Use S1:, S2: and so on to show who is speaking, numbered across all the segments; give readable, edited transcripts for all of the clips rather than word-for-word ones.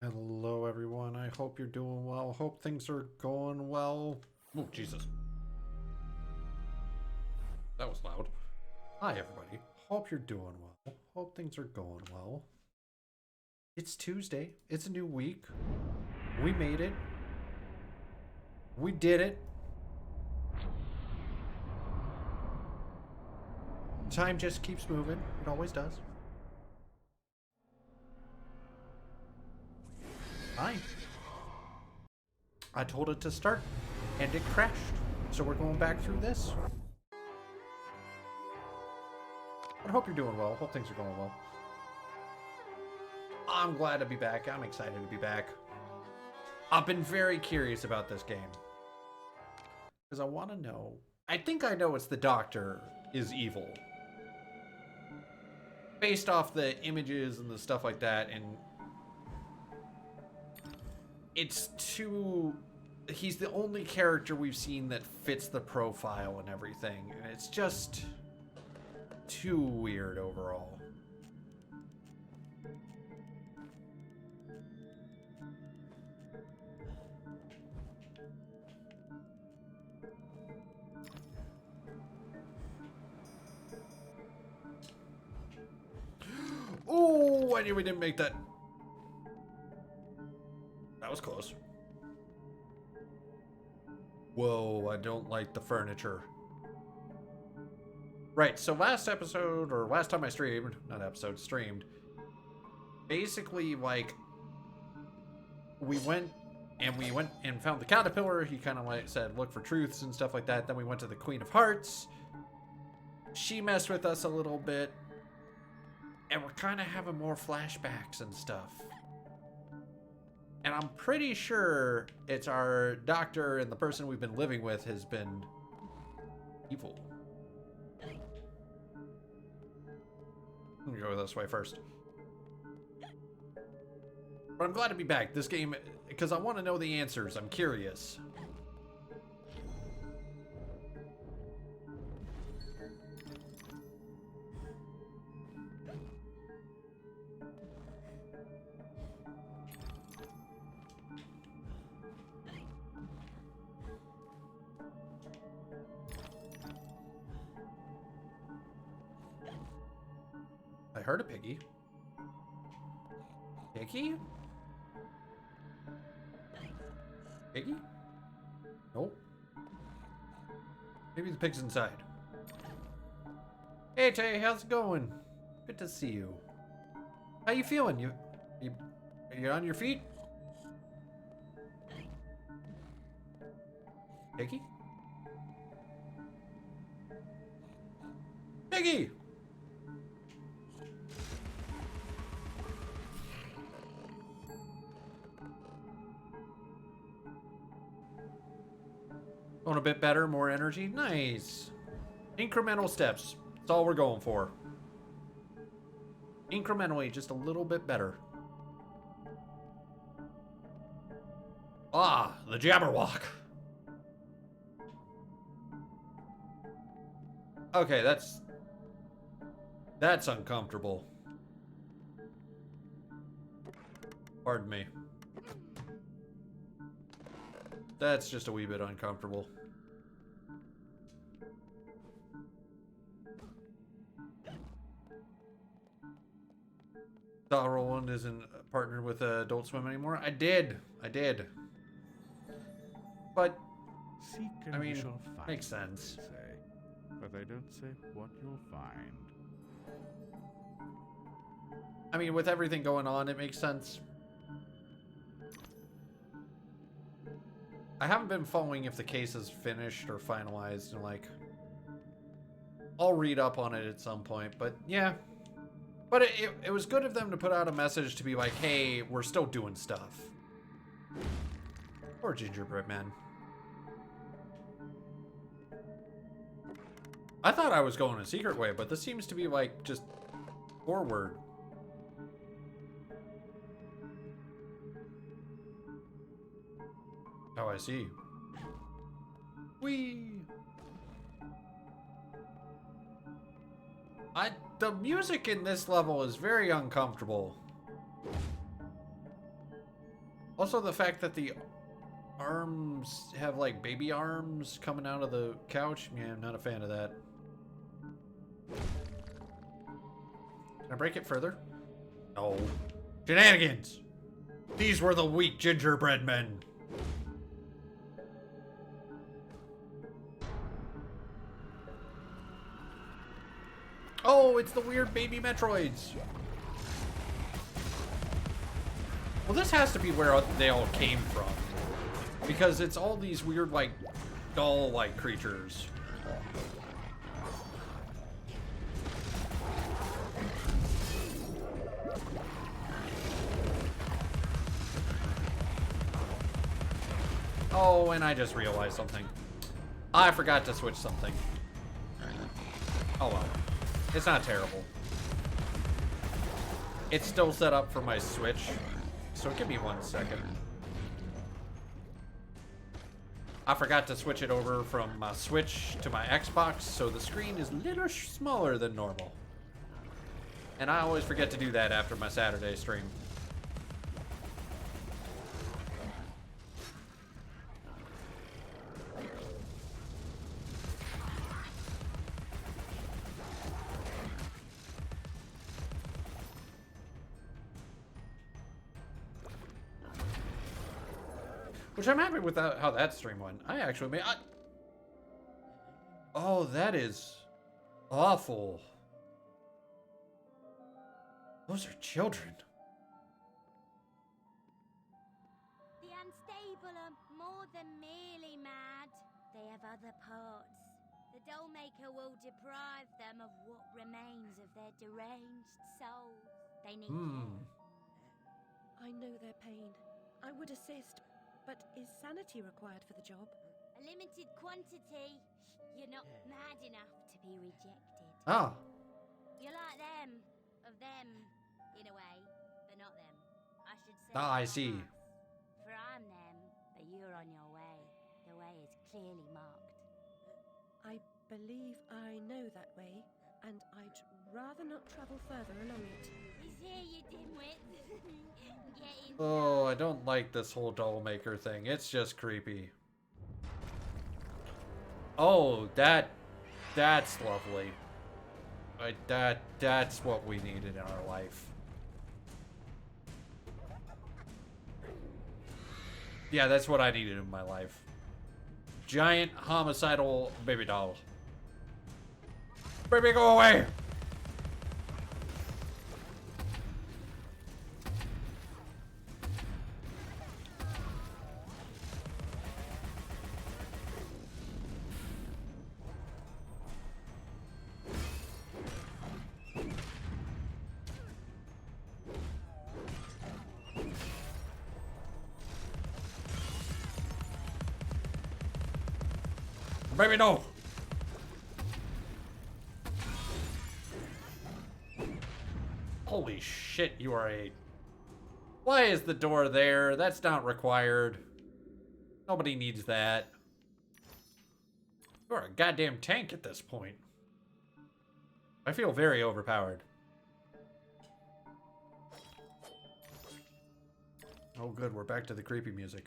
S1: Hello, everyone. I hope you're doing well. Hope things are going well. Oh, Jesus. That was loud. Hi, everybody. Hope you're doing well. Hope things are going well. It's Tuesday. It's a new week. We made it. We did it. Time just keeps moving. It always does. Hi. I told it to start, and it crashed. So we're going back through this. I hope you're doing well. Hope things are going well. I'm glad to be back. I'm excited to be back. I've been very curious about this game. Because I want to know. I think I know it's the Doctor is evil. Based off the images and the stuff like that. And it's too... He's the only character we've seen that fits the profile and everything. And it's just too weird overall. Oh, I knew we didn't make that. That was close. Whoa, I don't like the furniture. Right, so last episode, or last time I streamed, not episode, streamed, basically, like, we went and found the caterpillar. He kind of like said, look for truths and stuff like that. Then we went to the Queen of Hearts. She messed with us a little bit. And we're kind of having more flashbacks and stuff. And I'm pretty sure it's our doctor and the person we've been living with has been evil. I'm gonna go this way first. But I'm glad to be back. This game, because I want to know the answers. I'm curious. I heard a piggy. Piggy? Piggy? Nope. Maybe the pig's inside. Hey Tay, how's it going? Good to see you. How you feeling? You on your feet? Piggy? Piggy! Going a bit better, more energy. Nice. Incremental steps. That's all we're going for. Incrementally, just a little bit better. Ah, the Jabberwock. Okay, that's uncomfortable. Pardon me. That's just a wee bit uncomfortable. Thought Roland isn't partnered with Adult Swim anymore. I did. But
S2: Seek and
S1: I mean,
S2: you shall find,
S1: makes sense.
S2: they say, but they don't say what you'll find.
S1: I mean, with everything going on, it makes sense. I haven't been following if the case is finished or finalized, and like, I'll read up on it at some point, but yeah. But it was good of them to put out a message to be like, hey, we're still doing stuff. Poor gingerbread man. I thought I was going a secret way, but this seems to be like just forward. Oh, I see. Whee! The music in this level is very uncomfortable. Also, the fact that the arms have like baby arms coming out of the couch. Yeah, I'm not a fan of that. Can I break it further? No. Shenanigans! These were the weak gingerbread men. Oh, it's the weird baby Metroids. Well, this has to be where they all came from. Because it's all these weird, like, doll-like creatures. Oh, and I just realized something. I forgot to switch something. Oh well. It's not terrible. It's still set up for my Switch. So give me 1 second. I forgot to switch it over from my Switch to my Xbox, so the screen is a little smaller than normal. And I always forget to do that after my Saturday stream. Which I'm happy with how that stream went. I actually made... Oh, that is awful. Those are children.
S3: The unstable are more than merely mad. They have other parts. The doll maker will deprive them of what remains of their deranged souls. They need care.
S4: I know their pain. I would assist, but is sanity required for the job?
S3: A limited quantity. You're not mad enough to be rejected.
S1: Ah.
S3: You're like them. Of them, in a way, but not them. I should say.
S1: Ah, I
S3: not
S1: see.
S3: us. For I'm them, but you're on your way. The way is clearly marked.
S4: I believe I know that way, and I'd rather not travel further along it.
S3: He's here, you dimwit. Get in.
S1: Oh, I don't like this whole doll maker thing. It's just creepy. Oh, that's lovely. That's what we needed in our life. Yeah, that's what I needed in my life. Giant homicidal baby doll. Baby, go away! Baby, no! Holy shit, you are a... Why is the door there? That's not required. Nobody needs that. You're a goddamn tank at this point. I feel very overpowered. Oh good, we're back to the creepy music.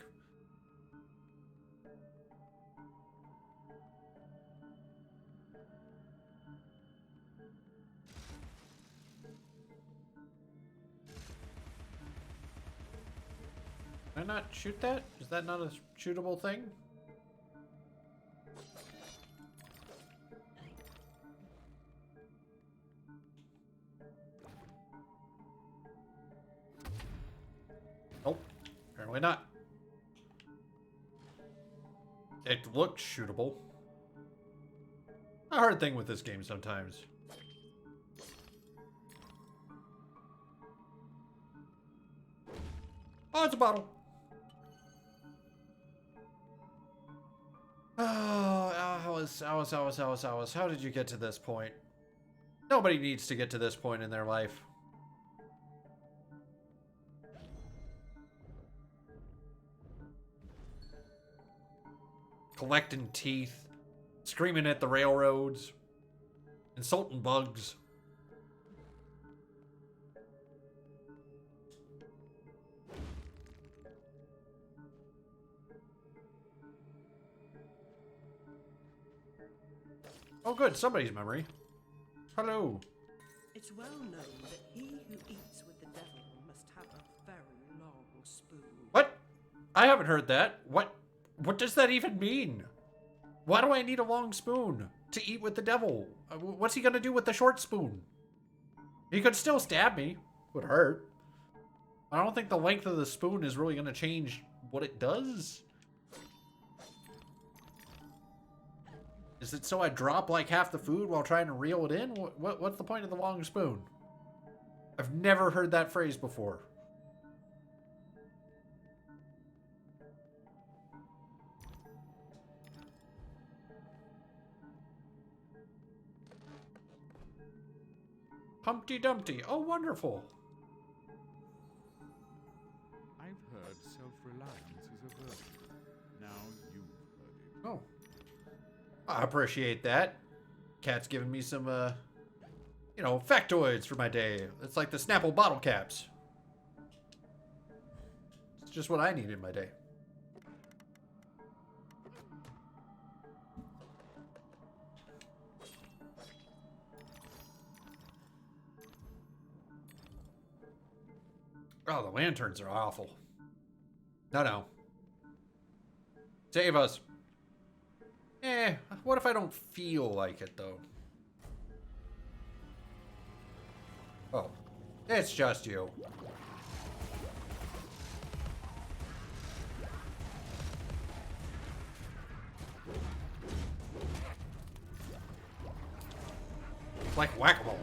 S1: Can I not shoot that? Is that not a shootable thing? Nope. Apparently not. It looked shootable. A hard thing with this game sometimes. Oh, it's a bottle. Oh, Alice, how did you get to this point? Nobody needs to get to this point in their life. Collecting teeth, screaming at the railroads, insulting bugs. Oh, good. Somebody's memory. Hello.
S4: It's well known that he who eats with the devil must have a very long spoon.
S1: What? I haven't heard that. What does that even mean? Why do I need a long spoon to eat with the devil? What's he gonna do with the short spoon? He could still stab me. Would hurt. I don't think the length of the spoon is really gonna change what it does. Is it so I drop like half the food while trying to reel it in? What's the point of the long spoon? I've never heard that phrase before. Humpty Dumpty. Oh, wonderful.
S2: I've heard self-reliance is a virtue. Now you've heard it.
S1: Oh. I appreciate that. Cat's giving me some, you know, factoids for my day. It's like the Snapple bottle caps. It's just what I need in my day. Oh, the lanterns are awful. No. Save us. What if I don't feel like it, though? Oh, it's just you. Like whack-a-mole.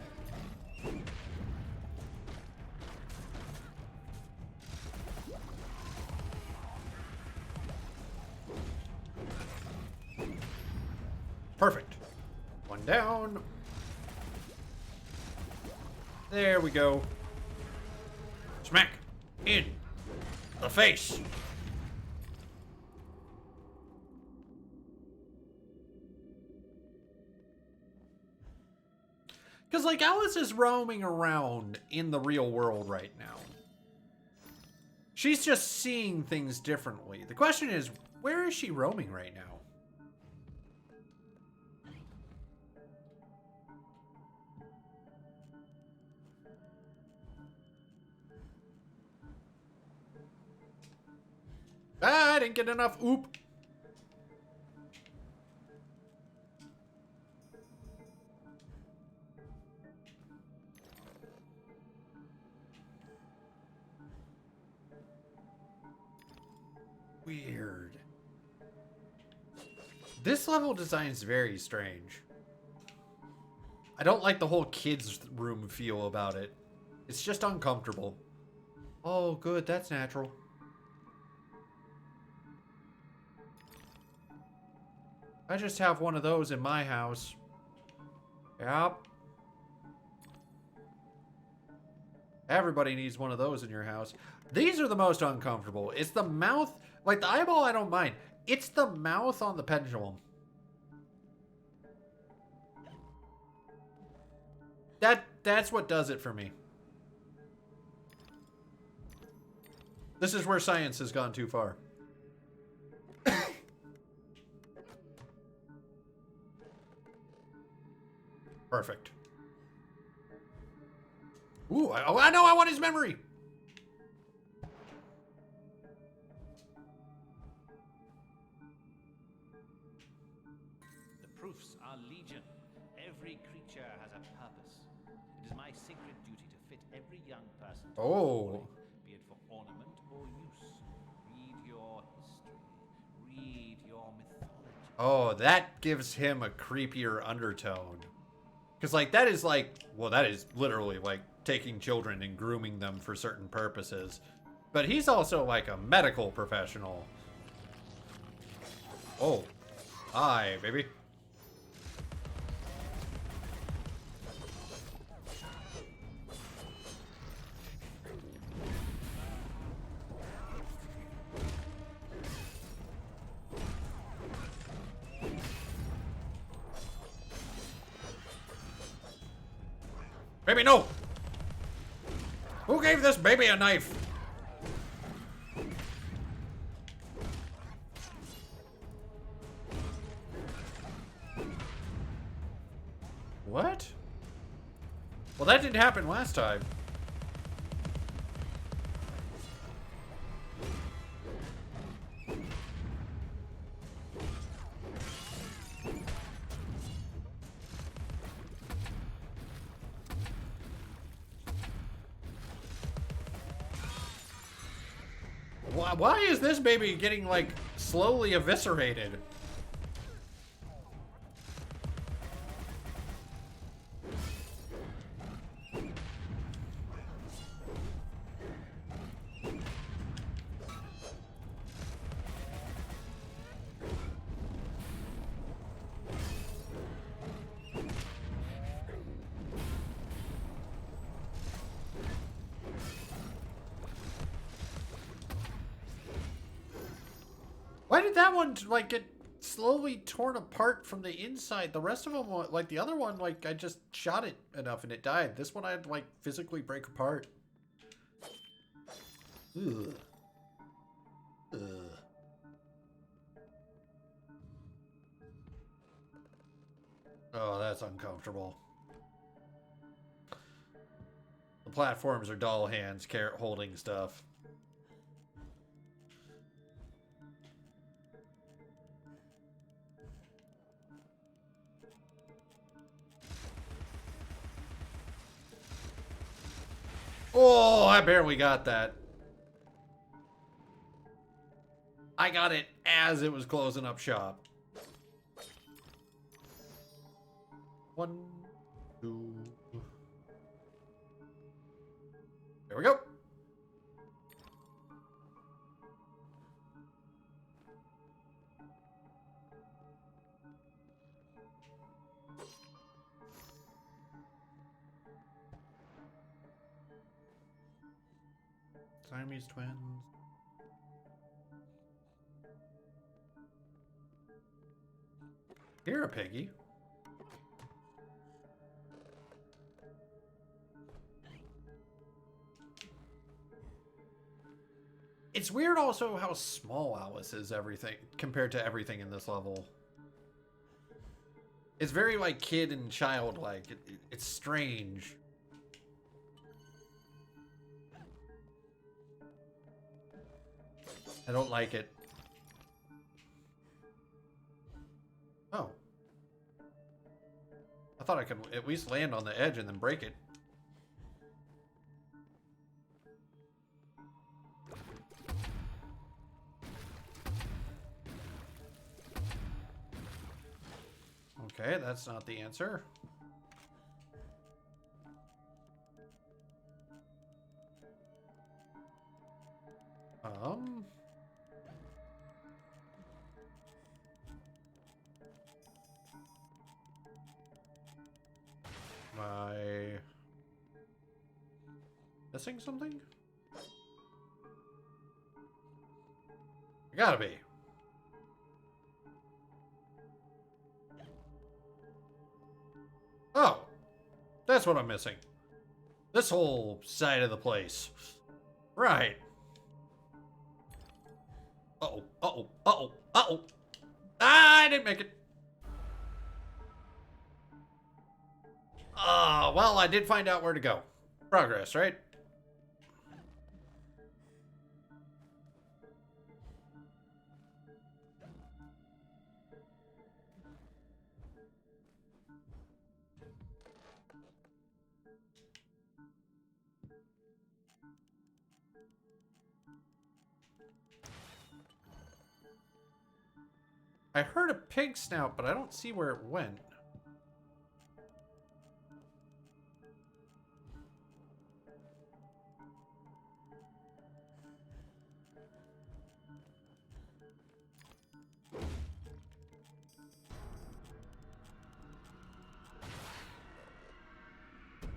S1: Perfect. One down. There we go. Smack. In the face. Because, like, Alice is roaming around in the real world right now. She's just seeing things differently. The question is, where is she roaming right now? Ah, I didn't get enough. Oop. Weird. This level design is very strange. I don't like the whole kids' room feel about it. It's just uncomfortable. Oh, good. That's natural. I just have one of those in my house. Yep. Everybody needs one of those in your house. These are the most uncomfortable. It's the mouth. Like, the eyeball, I don't mind. It's the mouth on the pendulum. That's what does it for me. This is where science has gone too far. Perfect. Ooh, I know I want his memory.
S5: The proofs are legion. Every creature has a purpose. It is my sacred duty to fit every young person to
S1: Oh.
S5: be it for ornament or use. Read your history. Read your mythology.
S1: Oh, that gives him a creepier undertone. Because, like, that is like, well, that is literally like taking children and grooming them for certain purposes. But he's also like a medical professional. Oh. Hi, baby. Baby, no! Who gave this baby a knife? What? Well, that didn't happen last time. Why is this baby getting, like, slowly eviscerated? Why did that one, like, get slowly torn apart from the inside? The rest of them, like, the other one, like, I just shot it enough and it died. This one I had to, like, physically break apart. Ugh. Ugh. Oh, that's uncomfortable. The platforms are doll hands holding stuff. Oh, I barely got that. I got it as it was closing up shop. 1, 2. There we go. Siamese twins. Here, Piggy. It's weird also how small Alice is compared to everything in this level. It's very like kid and childlike. It's strange. I don't like it. Oh. I thought I could at least land on the edge and then break it. Okay, that's not the answer. Am I missing something? I gotta be. Oh, that's what I'm missing. This whole side of the place. Right. Uh-oh, uh-oh, uh-oh, uh-oh. Ah, I didn't make it. Well, I did find out where to go. Progress, right? I heard a pig snout, but I don't see where it went.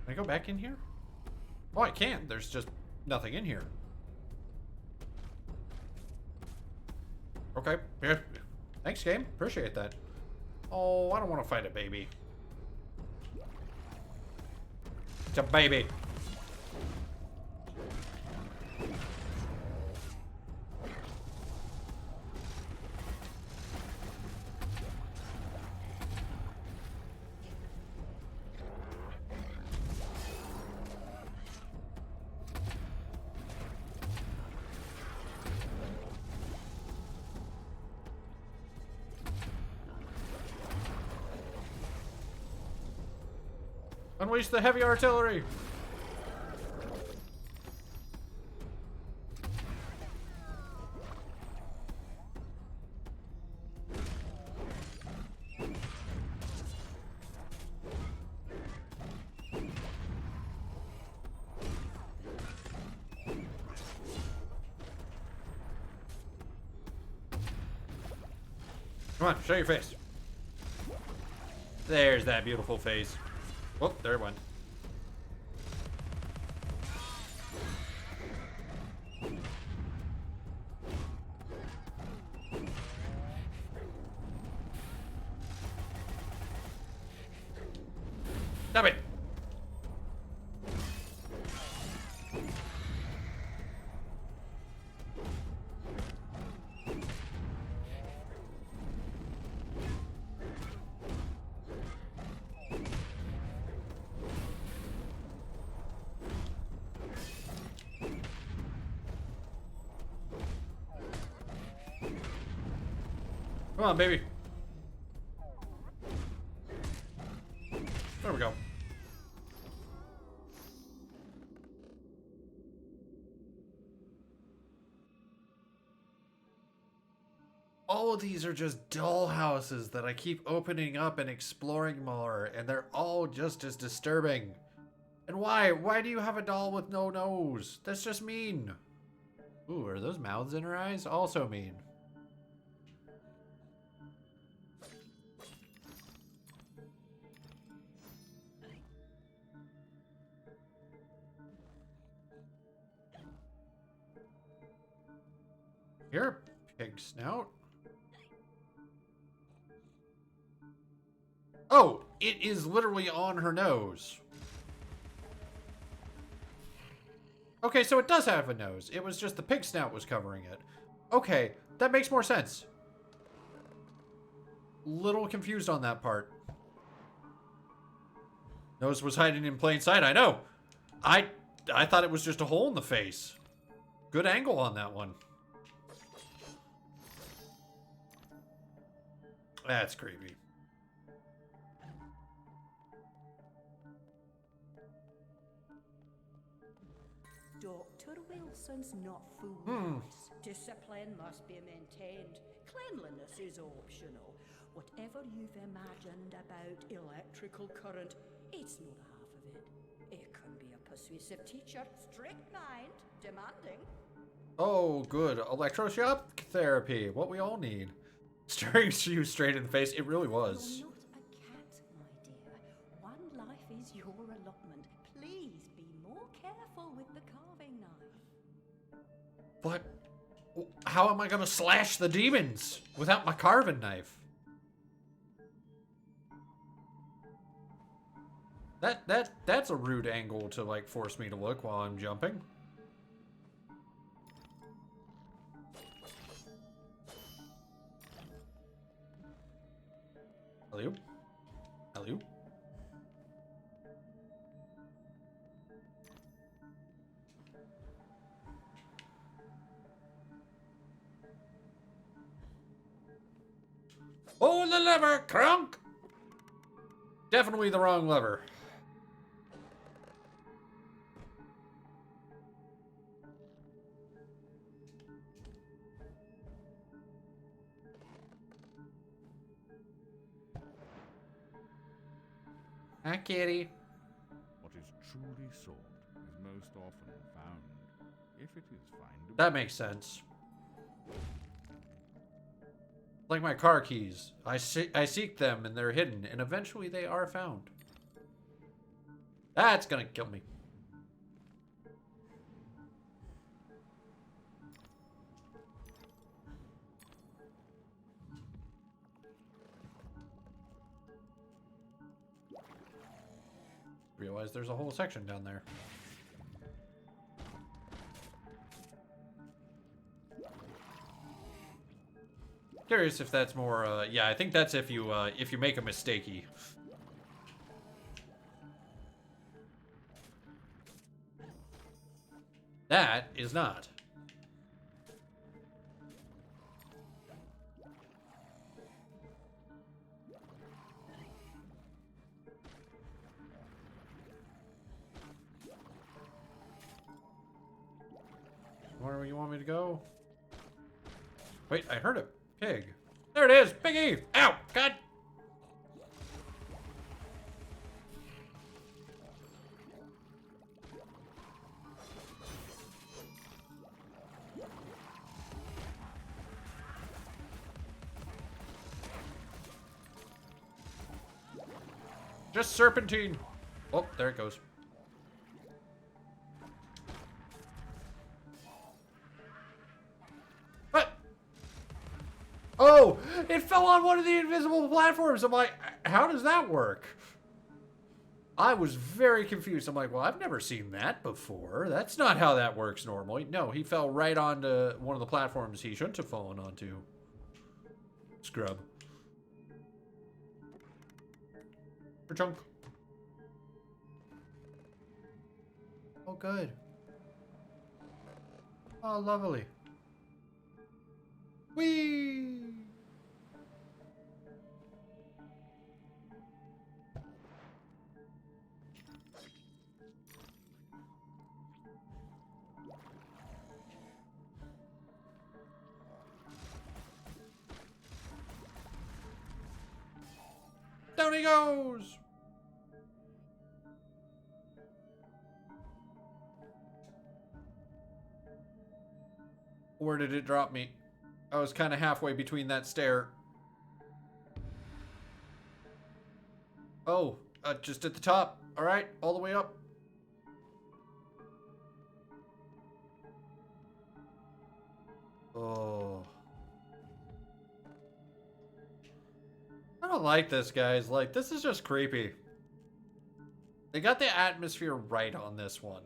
S1: Can I go back in here? Oh, I can. There's just nothing in here. Okay. Yeah. Thanks, game. Appreciate that. Oh, I don't want to fight a baby. It's a baby. Unleash the heavy artillery! Come on, show your face. There's that beautiful face. Oh, there it went. Stop it! Come on, baby. There we go. All of these are just doll houses that I keep opening up and exploring more, and they're all just as disturbing. And why? Why do you have a doll with no nose? That's just mean. Ooh, are those mouths in her eyes? Also mean. Here, pig snout. Oh, it is literally on her nose. Okay, so it does have a nose. It was just the pig snout was covering it. Okay, that makes more sense. Little confused on that part. Nose was hiding in plain sight, I know. I thought it was just a hole in the face. Good angle on that one. That's creepy.
S6: Dr. Wilson's not fools. Discipline must be maintained. Cleanliness is optional. Whatever you've imagined about electrical current, it's not half of it. It can be a persuasive teacher, strict mind, demanding.
S1: Oh, good. Electroshock therapy. What we all need. Staring you straight in the face. It really was.
S6: You're not a cat, my dear. One life is your allotment. Please be more careful with the carving knife.
S1: But how am I gonna slash the demons without my carving knife? That's a rude angle to like force me to look while I'm jumping. Hello? Hello? Pull the lever, crunk! Definitely the wrong lever. Hi, kitty.
S2: What is truly sought is most often found. If it is findable.
S1: That makes sense. Like my car keys. I seek them and they're hidden, and eventually they are found. That's gonna kill me. Realize there's a whole section down there. Curious if that's more, yeah, I think that's if you make a mistakey. That is not. where you want me to go? Wait, I heard a pig. There it is! Piggy! Ow! God! Just serpentine. Oh, there it goes. What? Oh, it fell on one of the invisible platforms. I'm like, how does that work? I was very confused. I'm like, well, I've never seen that before. That's not how that works normally. No, he fell right onto one of the platforms he shouldn't have fallen onto. Scrub. Chunk. Oh, good. Oh, lovely. Whee! Down he goes! Where did it drop me? I was kind of halfway between that stair. Oh, just at the top. All right, all the way up. Oh. I don't like this, guys. Like, this is just creepy. They got the atmosphere right on this one.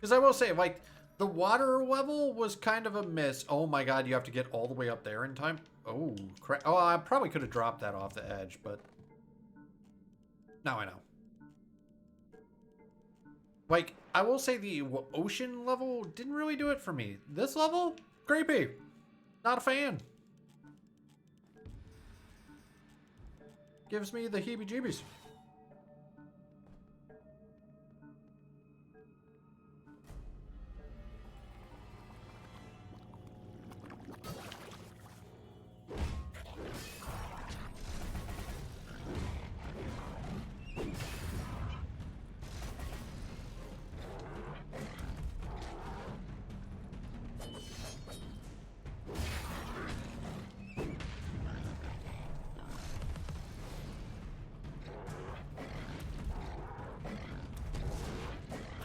S1: Because I will say, like, the water level was kind of a miss. Oh my god, you have to get all the way up there in time? Oh, crap. Oh, I probably could have dropped that off the edge, but... Now I know. Like, I will say the ocean level didn't really do it for me. This level? Creepy. Not a fan. Gives me the heebie-jeebies.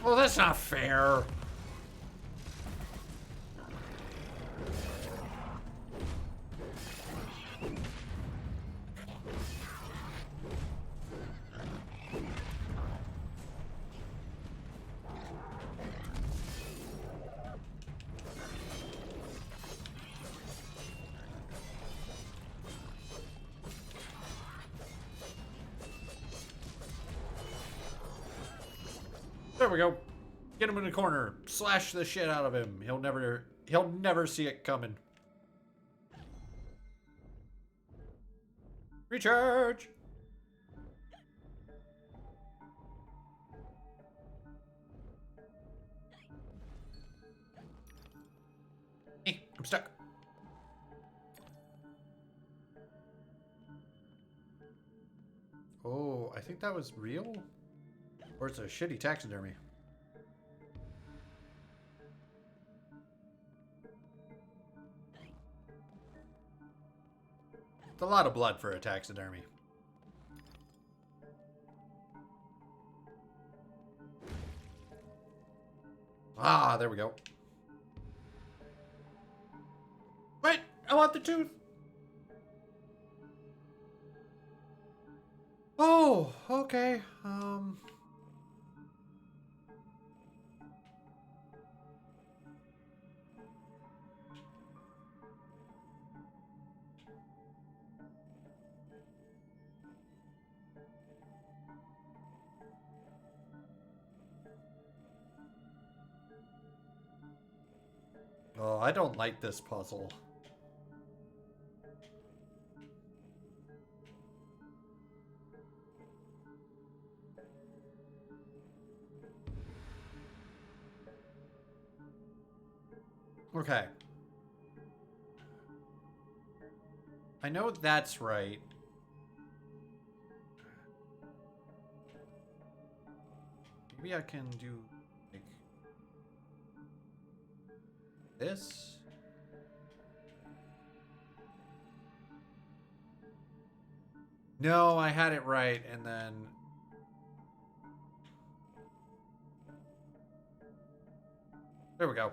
S1: Well, that's not fair. There we go. Get him in the corner. Slash the shit out of him. He'll never see it coming. Recharge. I'm stuck. Oh, I think that was real? Or it's a shitty taxidermy. It's a lot of blood for a taxidermy. Ah, there we go. Wait, I want the tooth. Oh, okay. Oh, I don't like this puzzle. Okay. I know that's right. Maybe I can do, like, this? No, I had it right, and then... There we go.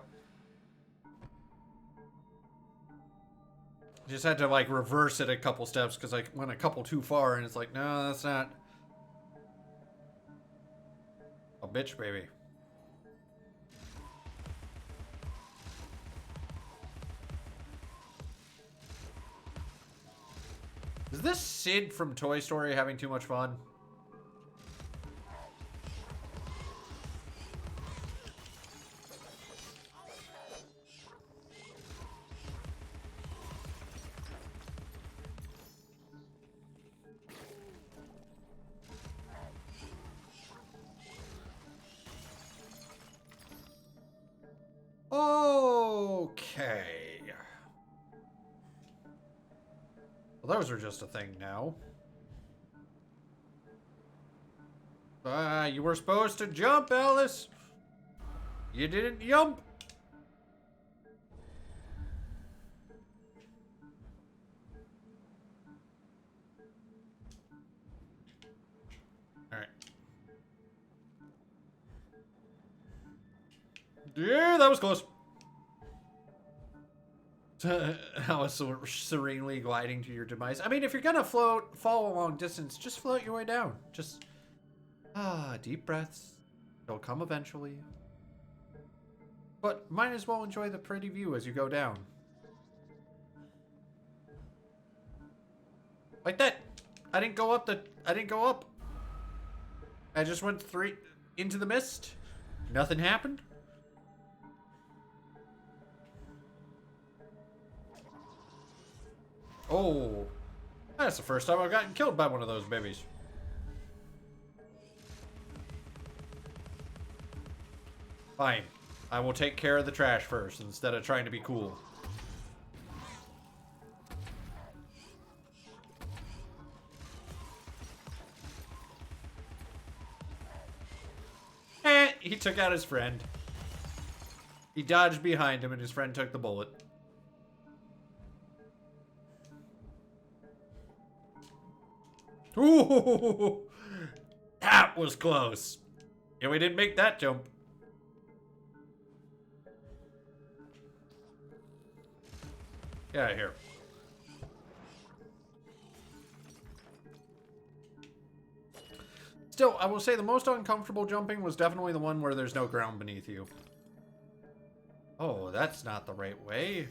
S1: Just had to, like, reverse it a couple steps because I went a couple too far, and it's like, no, that's not... a bitch, baby. Is this Sid from Toy Story having too much fun? Okay. Well, those are just a thing now. You were supposed to jump, Alice. You didn't jump. All right. Yeah, that was close. I was so serenely gliding to your demise. I mean, if you're gonna fall a long distance, just float your way down. Just, deep breaths. They'll come eventually. But might as well enjoy the pretty view as you go down. Like that. I didn't go up. I just went straight into the mist. Nothing happened. Oh, that's the first time I've gotten killed by one of those babies. Fine. I will take care of the trash first instead of trying to be cool. He took out his friend. He dodged behind him and his friend took the bullet. Ooh, that was close. Yeah, we didn't make that jump. Get out of here. Still, I will say the most uncomfortable jumping was definitely the one where there's no ground beneath you. Oh, that's not the right way.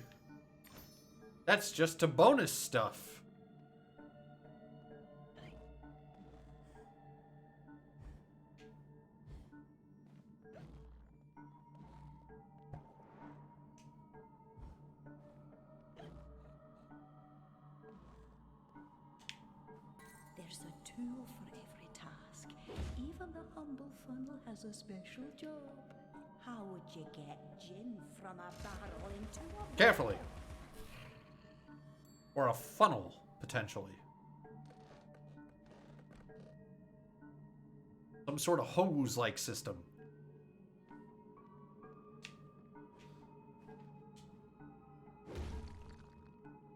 S1: That's just to bonus stuff.
S6: There's a tool for every task. Even the humble funnel has a special job. How would you get gin from a barrel into a...
S1: Carefully. Or a funnel, potentially. Some sort of hose-like system.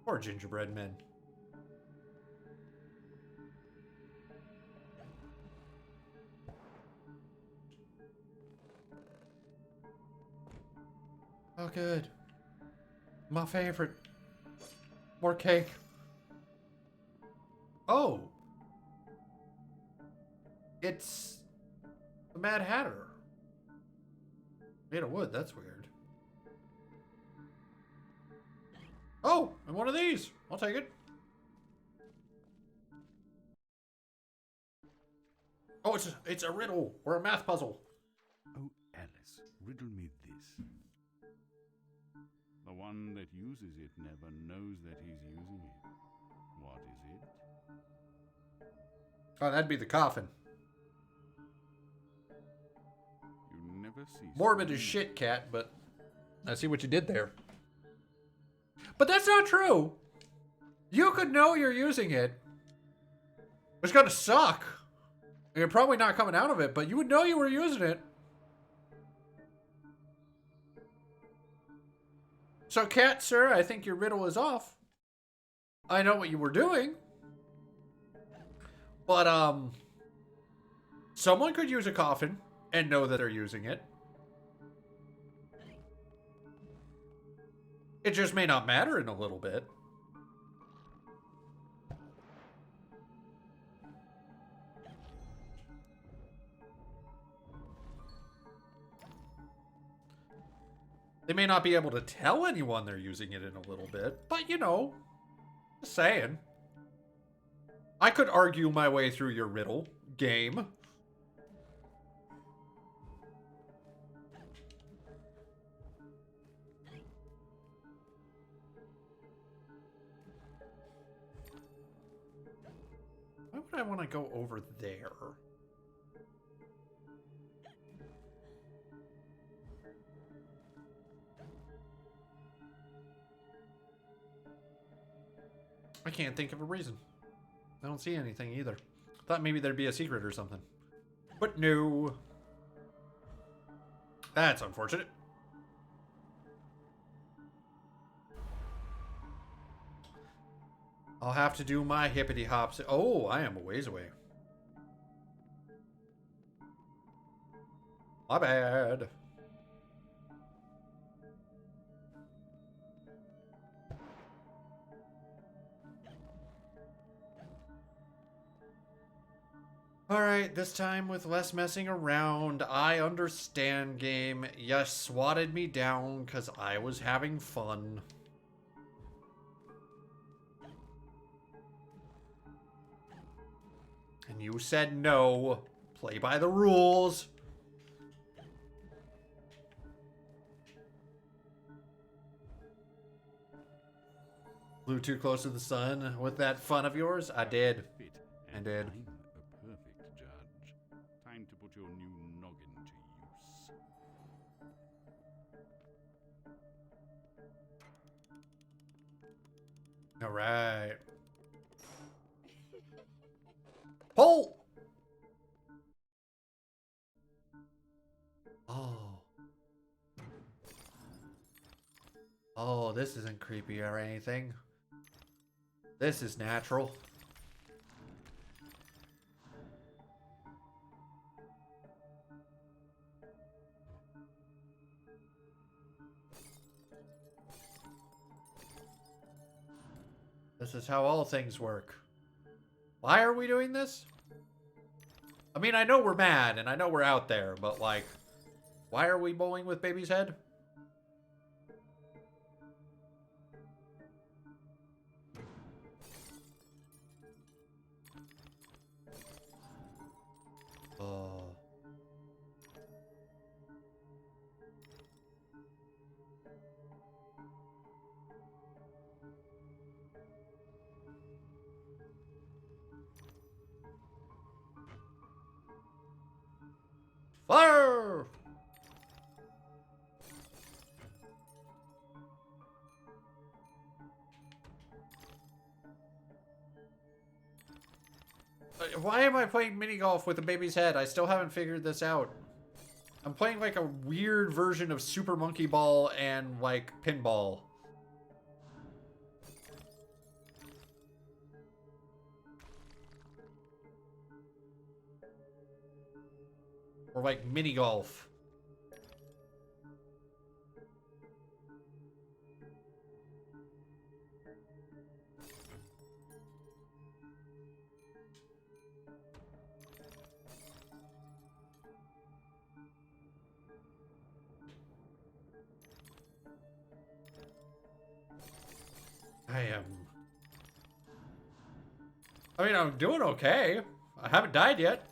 S1: Poor gingerbread men. Oh, good. My favorite. More cake. Oh. It's the Mad Hatter. Made of wood, that's weird. Oh, and one of these. I'll take it. Oh, it's a riddle or a math puzzle.
S2: Oh, Alice, riddle me this. The one that uses it never knows that he's using it. What is it?
S1: Oh, that'd be the coffin.
S2: You never cease.
S1: Morbid as shit, cat, but I see what you did there. But that's not true. You could know you're using it. It's gonna suck. You're probably not coming out of it, but you would know you were using it. So, Cat, sir, I think your riddle is off. I know what you were doing. But, someone could use a coffin and know that they're using it. It just may not matter in a little bit. They may not be able to tell anyone they're using it in a little bit, but you know, just saying. I could argue my way through your riddle game. Why would I want to go over there? I can't think of a reason. I don't see anything either. Thought maybe there'd be a secret or something. But no. That's unfortunate. I'll have to do my hippity hops. Oh, I am a ways away. My bad. Alright, this time with less messing around. I understand, game. You swatted me down because I was having fun. And you said no. Play by the rules. Flew too close to the sun with that fun of yours? I did. I did.
S2: I'm a perfect judge. Time to put your new noggin to use.
S1: All right. Pull! Oh. Oh, this isn't creepy or anything. This is natural. This is how all things work. Why are we doing this? I mean, I know we're mad and I know we're out there, but like, why are we bowling with baby's head? Oh. Fire! Why am I playing mini golf with a baby's head? I still haven't figured this out. I'm playing like a weird version of Super Monkey Ball and like pinball. Or like mini golf. I mean, I'm doing okay. I haven't died yet.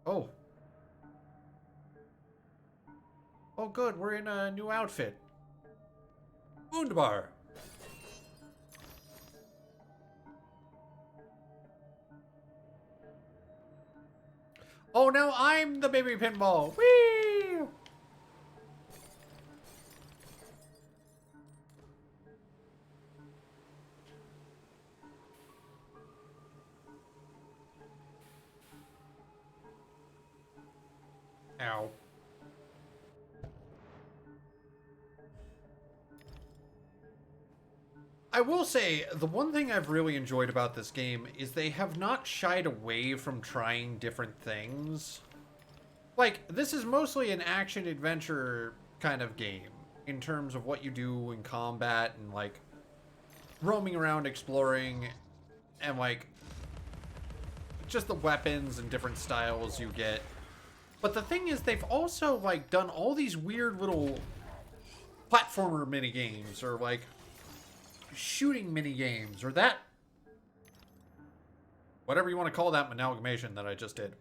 S1: Oh. Oh, good. We're in a new outfit. Wunderbar. Oh, now I'm the baby pinball. Whee! Ow. I will say, the one thing I've really enjoyed about this game is they have not shied away from trying different things. Like, this is mostly an action-adventure kind of game, in terms of what you do in combat, and, like, roaming around, exploring, and, like, just the weapons and different styles you get. But the thing is, they've also, like, done all these weird little platformer mini-games, or, like, shooting mini games, or that, whatever you want to call that amalgamation that I just did.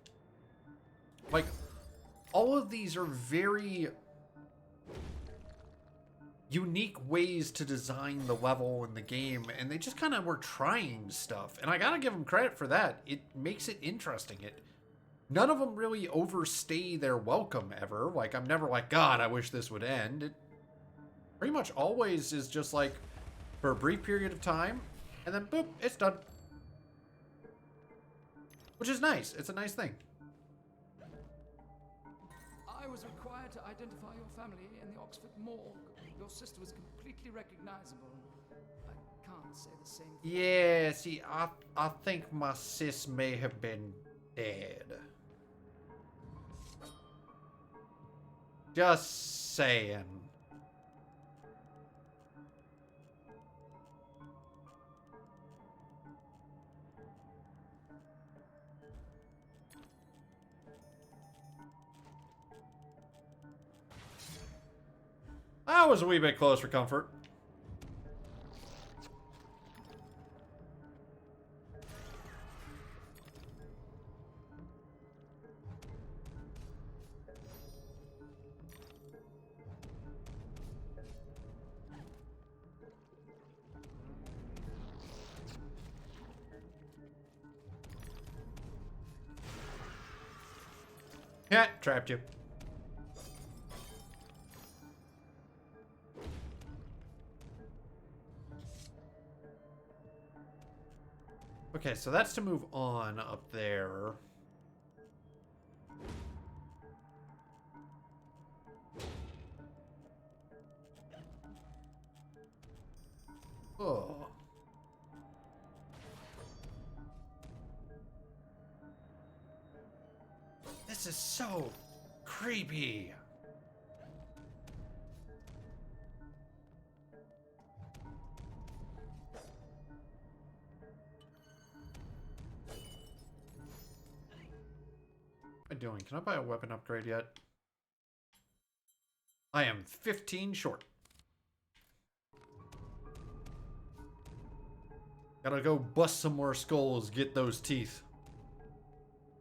S1: Like, all of these are very unique ways to design the level in the game, and they just kind of were trying stuff, and I gotta give them credit for that. It makes it interesting. None of them really overstay their welcome ever. Like, I'm never like, God, I wish this would end. It pretty much always is just like, for a brief period of time, and then boop, it's done. Which is nice. It's a nice thing.
S7: I was required to identify your family in the Oxford morgue. Your sister was completely recognizable. I can't say the same thing.
S1: Yeah, see, I think my sis may have been dead. Just saying. I was a wee bit close for comfort. Yeah, trapped you. Okay, so that's to move on up there. Oh. This is so creepy. What am I doing? Can I buy a weapon upgrade yet? I am 15 short. Gotta go bust some more skulls, get those teeth.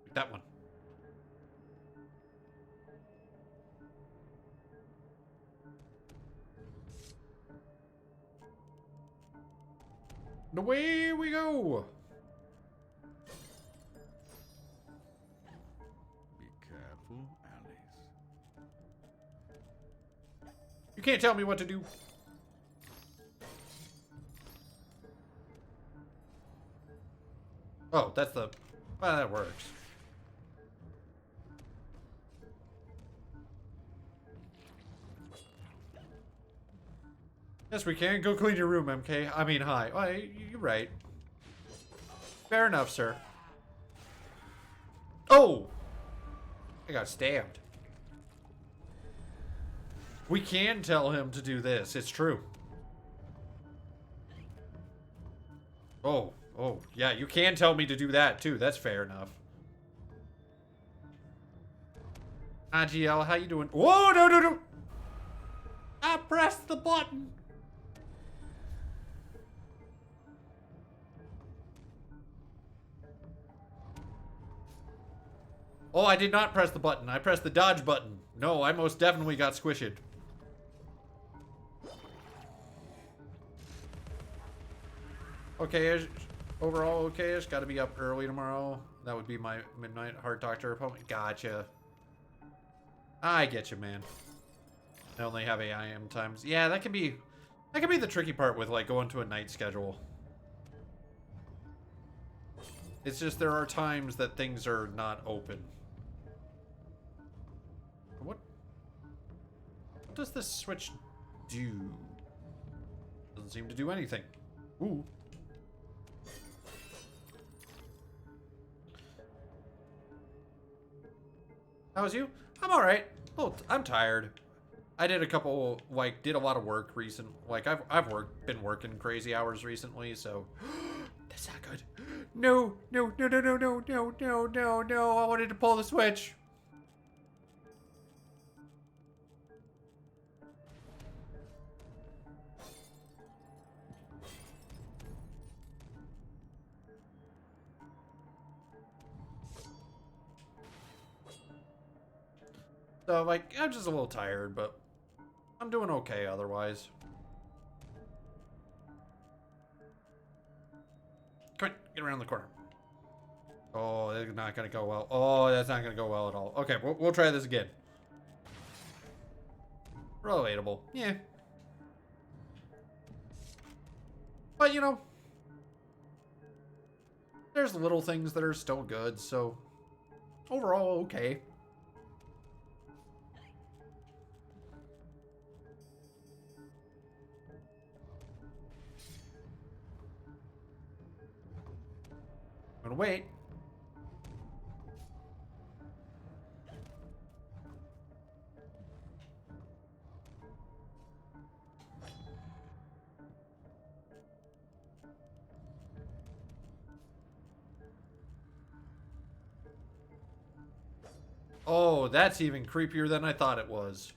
S1: Like that one. And away we go!
S2: Be careful, Alice.
S1: You can't tell me what to do. Oh, that's the... Well, that works. Yes, we can. Go clean your room, MK. I mean, hi. Oh, you're right. Fair enough, sir. Oh! I got stabbed. We can tell him to do this. It's true. Oh, yeah, you can tell me to do that, too. That's fair enough. IGL, how you doing? Whoa, no! I pressed the button. Oh, I did not press the button. I pressed the dodge button. No, I most definitely got squished. Okay, overall okay-ish. Got to be up early tomorrow. That would be my midnight heart doctor appointment. Gotcha. I get you, man. I only have AM times. Yeah, that can be the tricky part with like going to a night schedule. It's just there are times that things are not open. does this switch do? Doesn't seem to do anything. Ooh. How was you? I'm alright. Oh, I'm tired. I did a couple, like, did a lot of work recent. Like, I've been working crazy hours recently, so. That's not good. No, no, no, no, no, no, no, no, no, no. I wanted to pull the switch. So, like, I'm just a little tired, but I'm doing okay otherwise. Come on, get around the corner. Oh, that's not gonna go well. Oh, that's not gonna go well at all. Okay, we'll try this again. Relatable. Yeah. But, you know, there's little things that are still good, so overall, okay. I'm gonna wait. Oh, that's even creepier than I thought it was.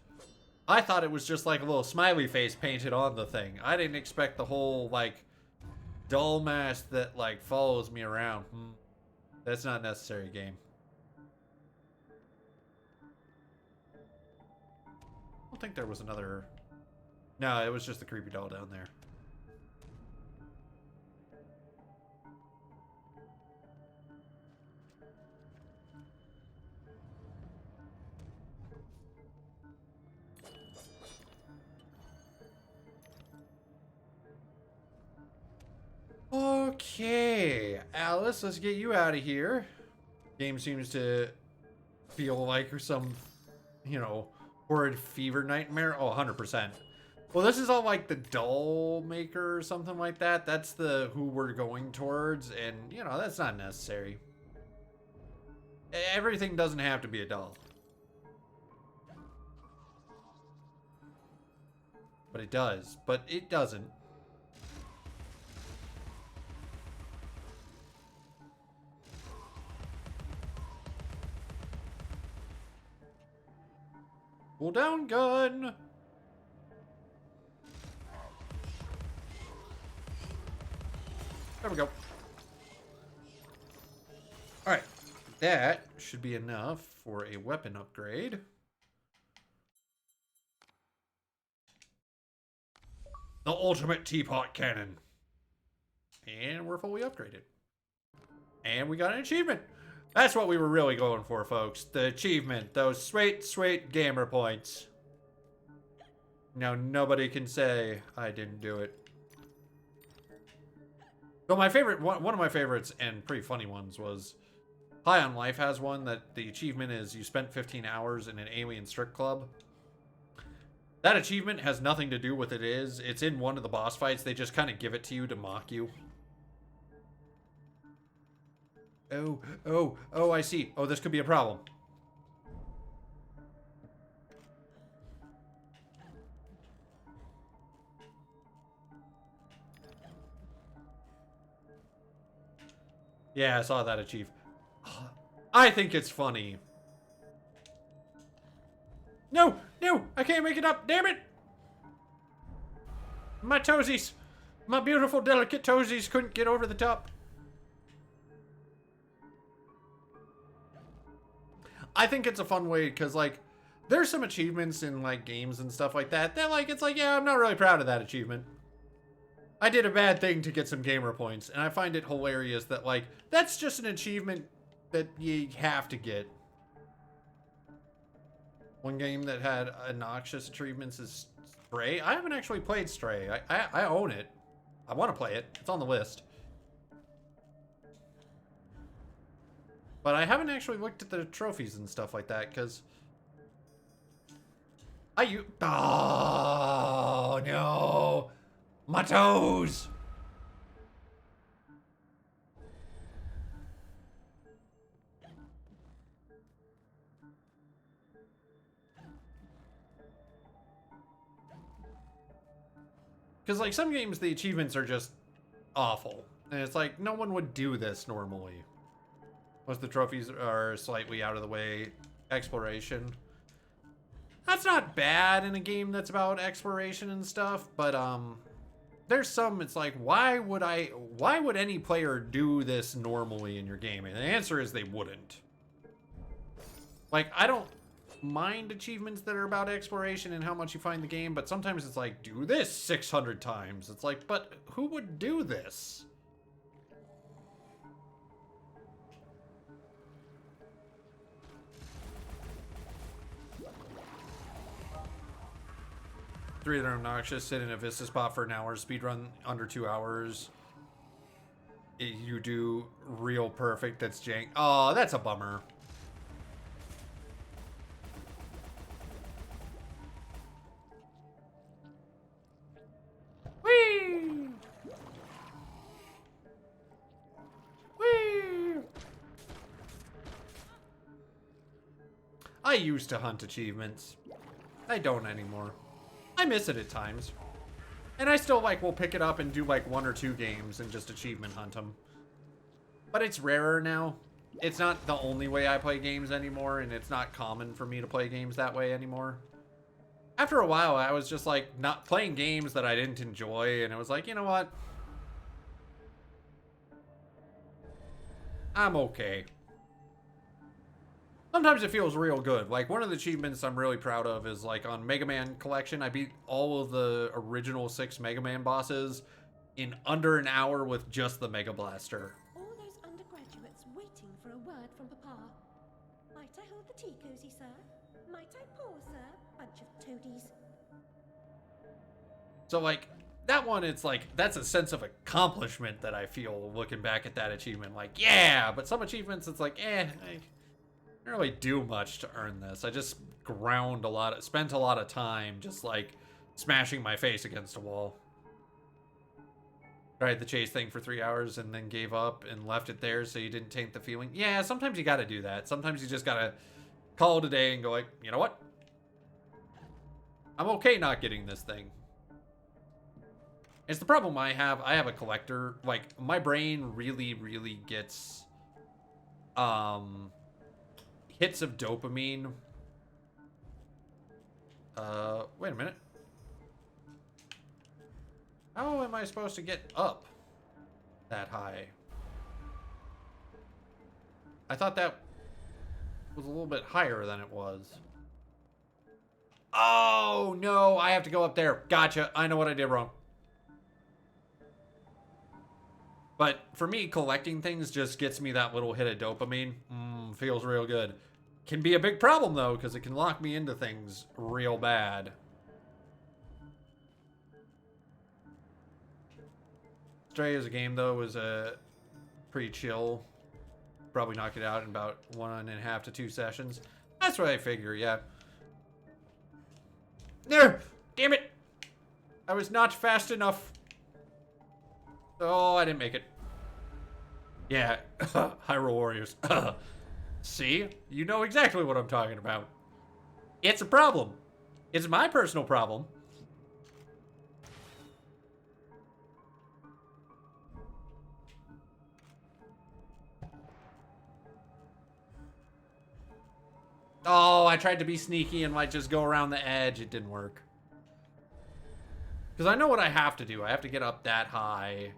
S1: I thought it was just like a little smiley face painted on the thing. I didn't expect the whole, like, dull mask that, like, follows me around. That's not necessary, game. I don't think there was another... No, it was just the creepy doll down there. Okay, Alice, let's get you out of here. Game seems to feel like some, you know, horrid fever nightmare. Oh, 100%. Well, this is all like the doll maker or something like that. That's the who we're going towards, and, you know, that's not necessary. Everything doesn't have to be a doll. But it does. But it doesn't. Cool down gun. There we go. Alright. That should be enough for a weapon upgrade. The ultimate teapot cannon. And we're fully upgraded. And we got an achievement. That's what we were really going for, folks. The achievement. Those sweet, sweet gamer points. Now nobody can say I didn't do it. So my favorite, one of my favorites and pretty funny ones was High on Life has one that the achievement is you spent 15 hours in an alien strip club. That achievement has nothing to do with it is. It's in one of the boss fights. They just kind of give it to you to mock you. Oh, I see. Oh, this could be a problem. Yeah, I saw that achieve. I think it's funny. No, I can't make it up, damn it! My toesies, my beautiful, delicate toesies couldn't get over the top. I think it's a fun way, because, like, there's some achievements in, like, games and stuff like that, like, it's like, yeah, I'm not really proud of that achievement. I did a bad thing to get some gamer points, and I find it hilarious that, like, that's just an achievement that you have to get. One game that had obnoxious achievements is Stray. I haven't actually played Stray. I own it. I want to play it. It's on the list. But I haven't actually looked at the trophies and stuff like that, because Oh, no. My toes. Because, like, some games, the achievements are just awful. And it's like, no one would do this normally. Most of the trophies are slightly out of the way. Exploration. That's not bad in a game that's about exploration and stuff, but, there's some, it's like, why would any player do this normally in your game? And the answer is they wouldn't. Like, I don't mind achievements that are about exploration and how much you find the game, but sometimes it's like, do this 600 times. It's like, but who would do this? Three that are obnoxious. Sit in a Vista spot for an hour. Speedrun under 2 hours. You do real perfect. That's jank. Oh, that's a bummer. Whee! Whee! I used to hunt achievements. I don't anymore. I miss it at times. And I still, like, will pick it up and do, like, 1 or 2 games and just achievement hunt them. But it's rarer now. It's not the only way I play games anymore, and it's not common for me to play games that way anymore. After a while, I was just, like, not playing games that I didn't enjoy, and it was like, you know what? I'm okay. Sometimes it feels real good. Like, one of the achievements I'm really proud of is, like, on Mega Man Collection, I beat all of the original 6 Mega Man bosses in under an hour with just the Mega Blaster.
S4: All those undergraduates waiting for a word from Papa. Might I hold the tea cozy, sir? Might I pour, sir? Bunch of toadies.
S1: So, like, that one, it's like, that's a sense of accomplishment that I feel looking back at that achievement. Like, yeah, but some achievements, it's like, I didn't really do much to earn this. I just spent a lot of time just, like, smashing my face against a wall. Tried the chase thing for 3 hours and then gave up and left it there so you didn't taint the feeling. Yeah, sometimes you gotta do that. Sometimes you just gotta call it a day and go like, you know what? I'm okay not getting this thing. It's the problem I have. I have a collector. Like, my brain really, really gets, hits of dopamine. Wait a minute. How am I supposed to get up that high? I thought that was a little bit higher than it was. Oh, no, I have to go up there. Gotcha. I know what I did wrong. But for me, collecting things just gets me that little hit of dopamine. Feels real good. Can be a big problem, though, because it can lock me into things real bad. Stray as a game, though, was pretty chill. Probably knock it out in about 1.5 to 2 sessions. That's what I figure, yeah. No! Damn it! I was not fast enough. Oh, I didn't make it. Yeah, Hyrule Warriors. See? You know exactly what I'm talking about. It's a problem. It's my personal problem. Oh, I tried to be sneaky and, like, just go around the edge. It didn't work. Because I know what I have to do. I have to get up that high.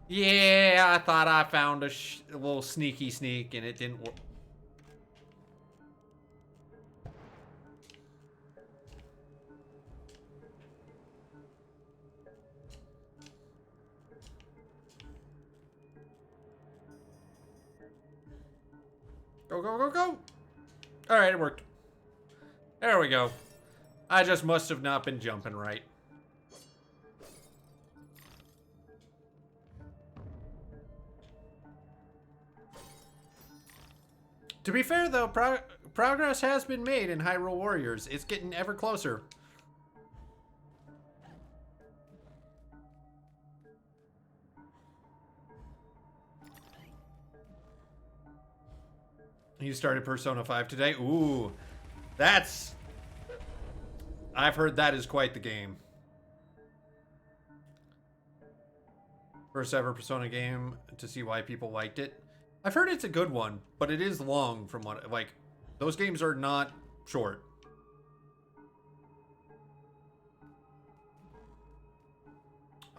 S1: Yeah, I thought I found a little sneaky sneak, and it didn't work. Go, go, go, go! Alright, it worked. There we go. I just must have not been jumping right. To be fair, though, progress has been made in Hyrule Warriors. It's getting ever closer. You started Persona 5 today? Ooh, that's... I've heard that is quite the game. First ever Persona game, to see why people liked it. I've heard it's a good one, but it is long from what... Like, those games are not short.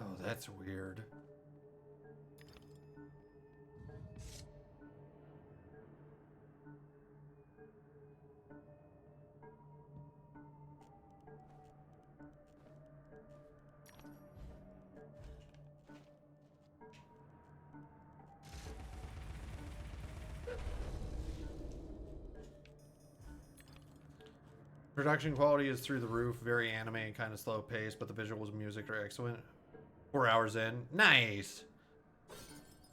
S1: Oh, that's weird. Production quality is through the roof, very anime and kind of slow paced, but the visuals and music are excellent. 4 hours in. Nice!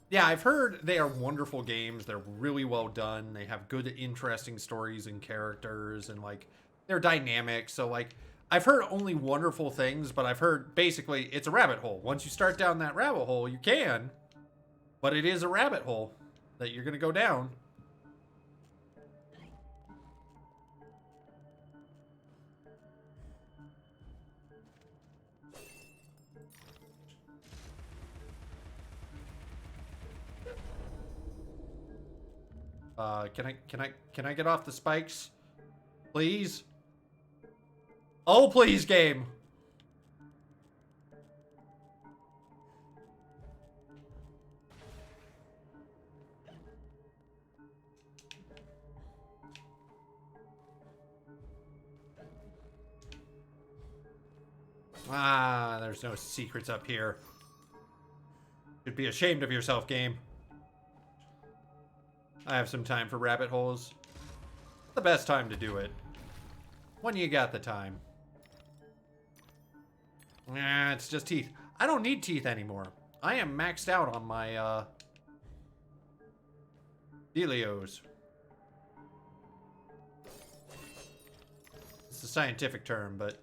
S1: Yeah, I've heard they are wonderful games. They're really well done. They have good, interesting stories and characters, and, like, they're dynamic. So, like, I've heard only wonderful things, but I've heard, basically, it's a rabbit hole. Once you start down that rabbit hole, you can, but it is a rabbit hole that you're going to go down. Can I get off the spikes? Please? Oh, please, game. Ah, there's no secrets up here. You'd be ashamed of yourself, game. I have some time for rabbit holes. The best time to do it. When you got the time. Nah, it's just teeth. I don't need teeth anymore. I am maxed out on my, Delios. It's a scientific term, but...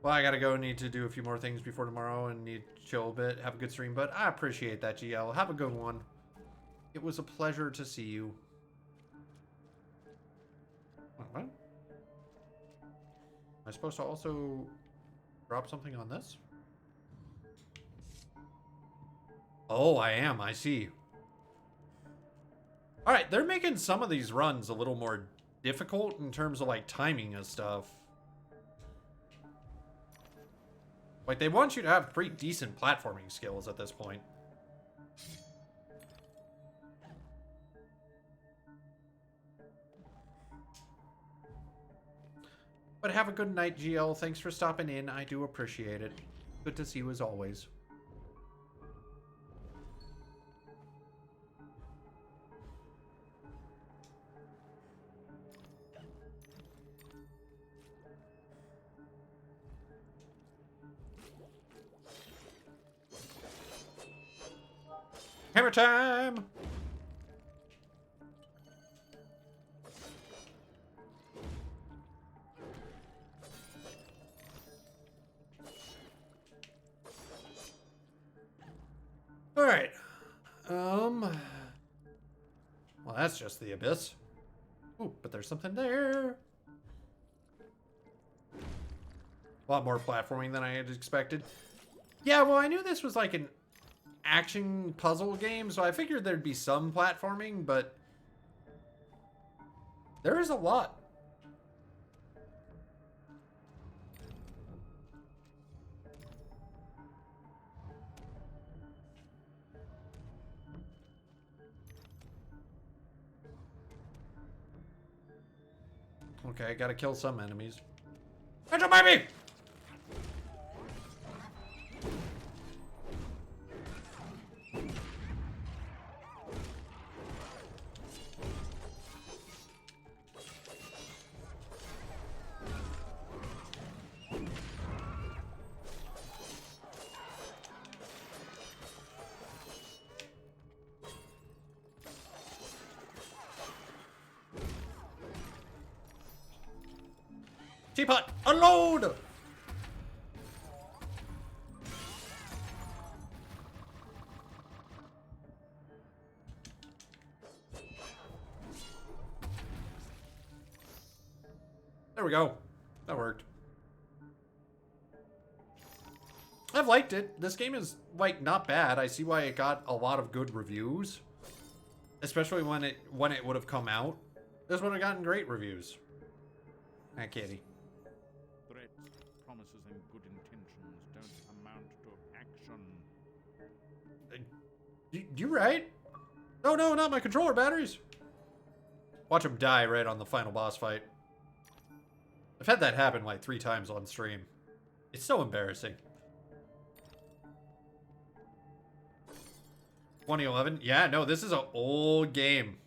S1: Well, I gotta go. Need to do a few more things before tomorrow and need to chill a bit. Have a good stream, but I appreciate that, GL. Have a good one. It was a pleasure to see you. What? Am I supposed to also drop something on this? Oh, I am. I see. Alright, they're making some of these runs a little more difficult in terms of, like, timing and stuff. Like, they want you to have pretty decent platforming skills at this point. But have a good night, GL. Thanks for stopping in. I do appreciate it. Good to see you as always. Hammer time! Alright. Well, that's just the abyss. Ooh, but there's something there. A lot more platforming than I had expected. Yeah, well, I knew this was like an action puzzle game, so I figured there'd be some platforming, but there is a lot. Okay, gotta kill some enemies. Angel baby! Teapot, unload! There we go. That worked. I've liked it. This game is, like, not bad. I see why it got a lot of good reviews. Especially when it would have come out. This would have gotten great reviews. Ah, kitty.
S2: Threats, promises, and good intentions don't amount to action.
S1: You right? Oh no, not my controller batteries. Watch him die right on the final boss fight. I've had that happen like 3 times on stream. It's so embarrassing. 2011? Yeah, no, this is an old game.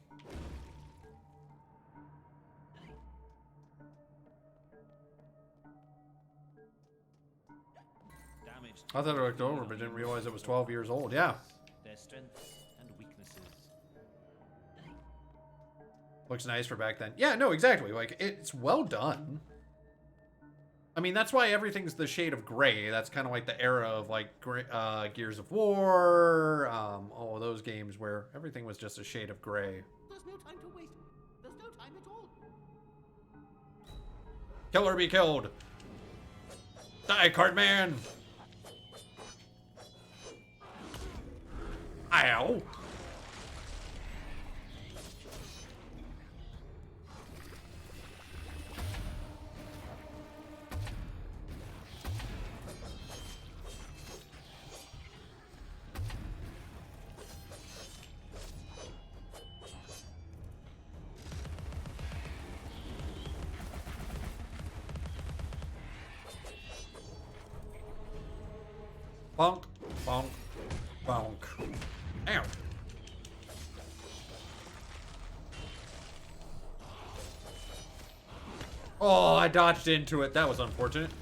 S1: I thought it looked over, but didn't realize it was 12 years old. Yeah.
S5: Their strengths and weaknesses.
S1: Looks nice for back then. Yeah, no, exactly. Like, it's well done. I mean, that's why everything's the shade of gray. That's kind of like the era of, like, Gears of War, all of those games where everything was just a shade of gray.
S8: There's no time to waste. There's no time at all.
S1: Kill or be killed. Die, Cartman. Ow. Bonk, bonk, bonk. Ow. Oh, I dodged into it. That was unfortunate.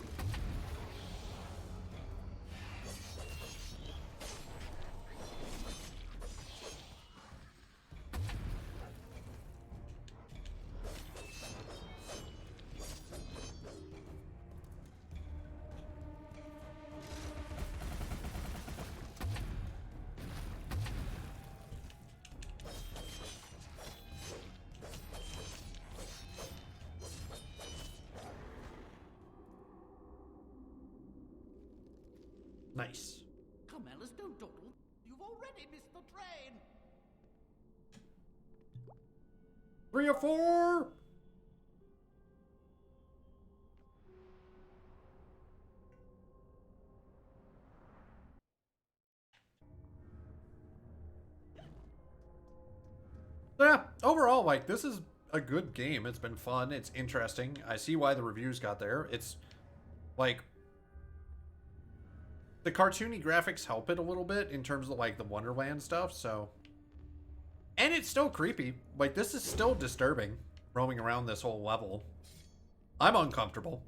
S1: Nice.
S8: Come, Alice, don't dawdle. You've already missed the train.
S1: 3 or 4. Yeah, overall, like, this is a good game. It's been fun. It's interesting. I see why the reviews got there. It's, like, the cartoony graphics help it a little bit in terms of, like, the Wonderland stuff, so. And it's still creepy. Like, this is still disturbing, roaming around this whole level. I'm uncomfortable.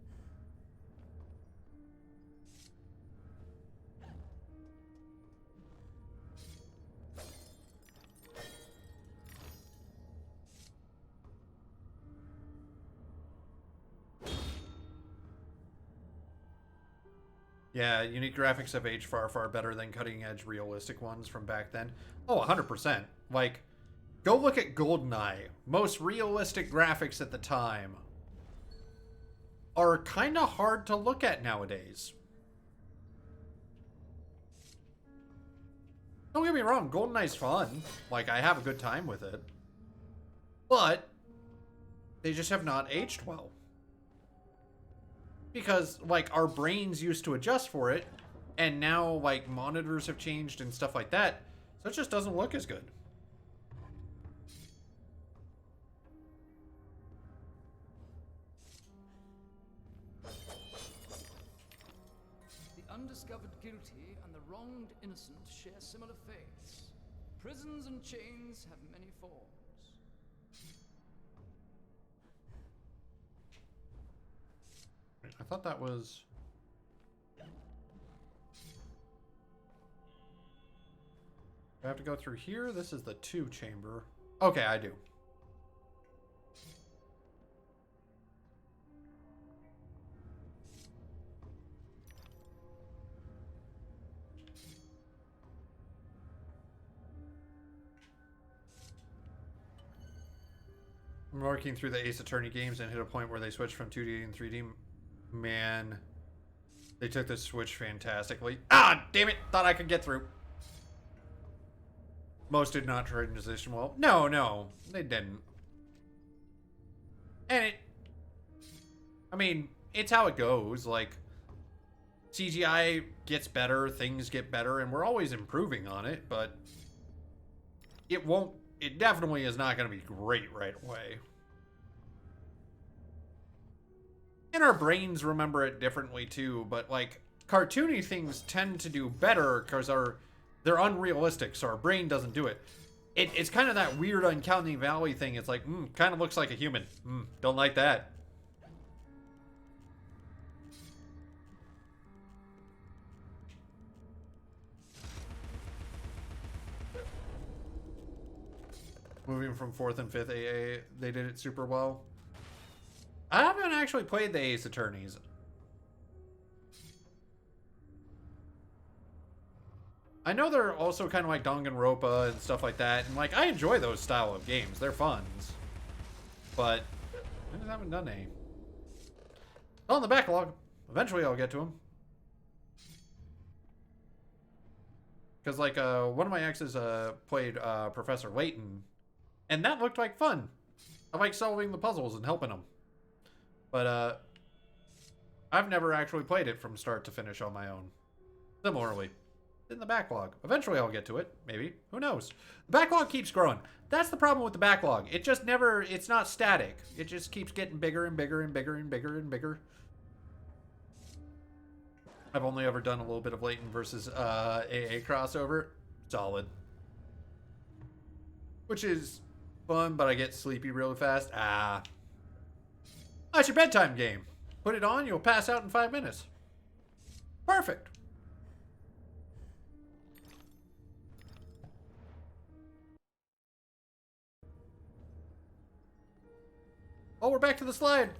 S1: Yeah, unique graphics have aged far, far better than cutting-edge realistic ones from back then. Oh, 100%. Like, go look at GoldenEye. Most realistic graphics at the time are kind of hard to look at nowadays. Don't get me wrong, GoldenEye's fun. Like, I have a good time with it. But they just have not aged well. Because, like, our brains used to adjust for it, and now, like, monitors have changed and stuff like that, so it just doesn't look as good.
S7: The undiscovered guilty and the wronged innocent share similar fates. Prisons and chains have many forms.
S1: I thought that was... Do I have to go through here? This is the 2 chamber. Okay, I do. I'm working through the Ace Attorney games and hit a point where they switched from 2D and 3D. Man, they took the switch fantastically. Ah, damn it! Thought I could get through. Most did not transition well. No, they didn't. And I mean, it's how it goes. Like, CGI gets better, things get better, and we're always improving on it, but it definitely is not going to be great right away. And our brains remember it differently too, but like, cartoony things tend to do better because they're unrealistic, so our brain doesn't do it. It's kind of that weird Uncanny Valley thing. It's like, kind of looks like a human. Don't like that. Moving from 4th and 5th AA, they did it super well. I haven't actually played the Ace Attorneys. I know they're also kind of like Danganronpa and stuff like that, and like I enjoy those style of games. They're fun, but I just haven't done any. On the backlog. Eventually, I'll get to them. Because like one of my exes played Professor Layton, and that looked like fun. I like solving the puzzles and helping them. But I've never actually played it from start to finish on my own. Similarly. In the backlog. Eventually I'll get to it. Maybe. Who knows? The backlog keeps growing. That's the problem with the backlog. It just never, it's not static. It just keeps getting bigger and bigger and bigger and bigger and bigger. I've only ever done a little bit of Layton versus AA crossover. Solid. Which is fun, but I get sleepy really fast. That's your bedtime game. Put it on, you'll pass out in 5 minutes. Perfect. Oh, we're back to the slide.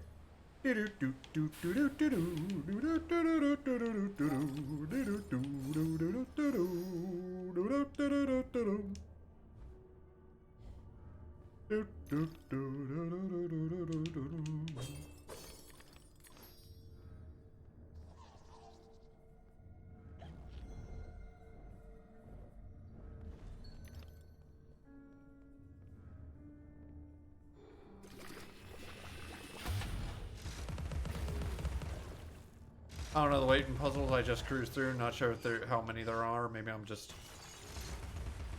S1: I don't know the Layton puzzles. I just cruised through. Not sure if how many there are. Maybe I'm just...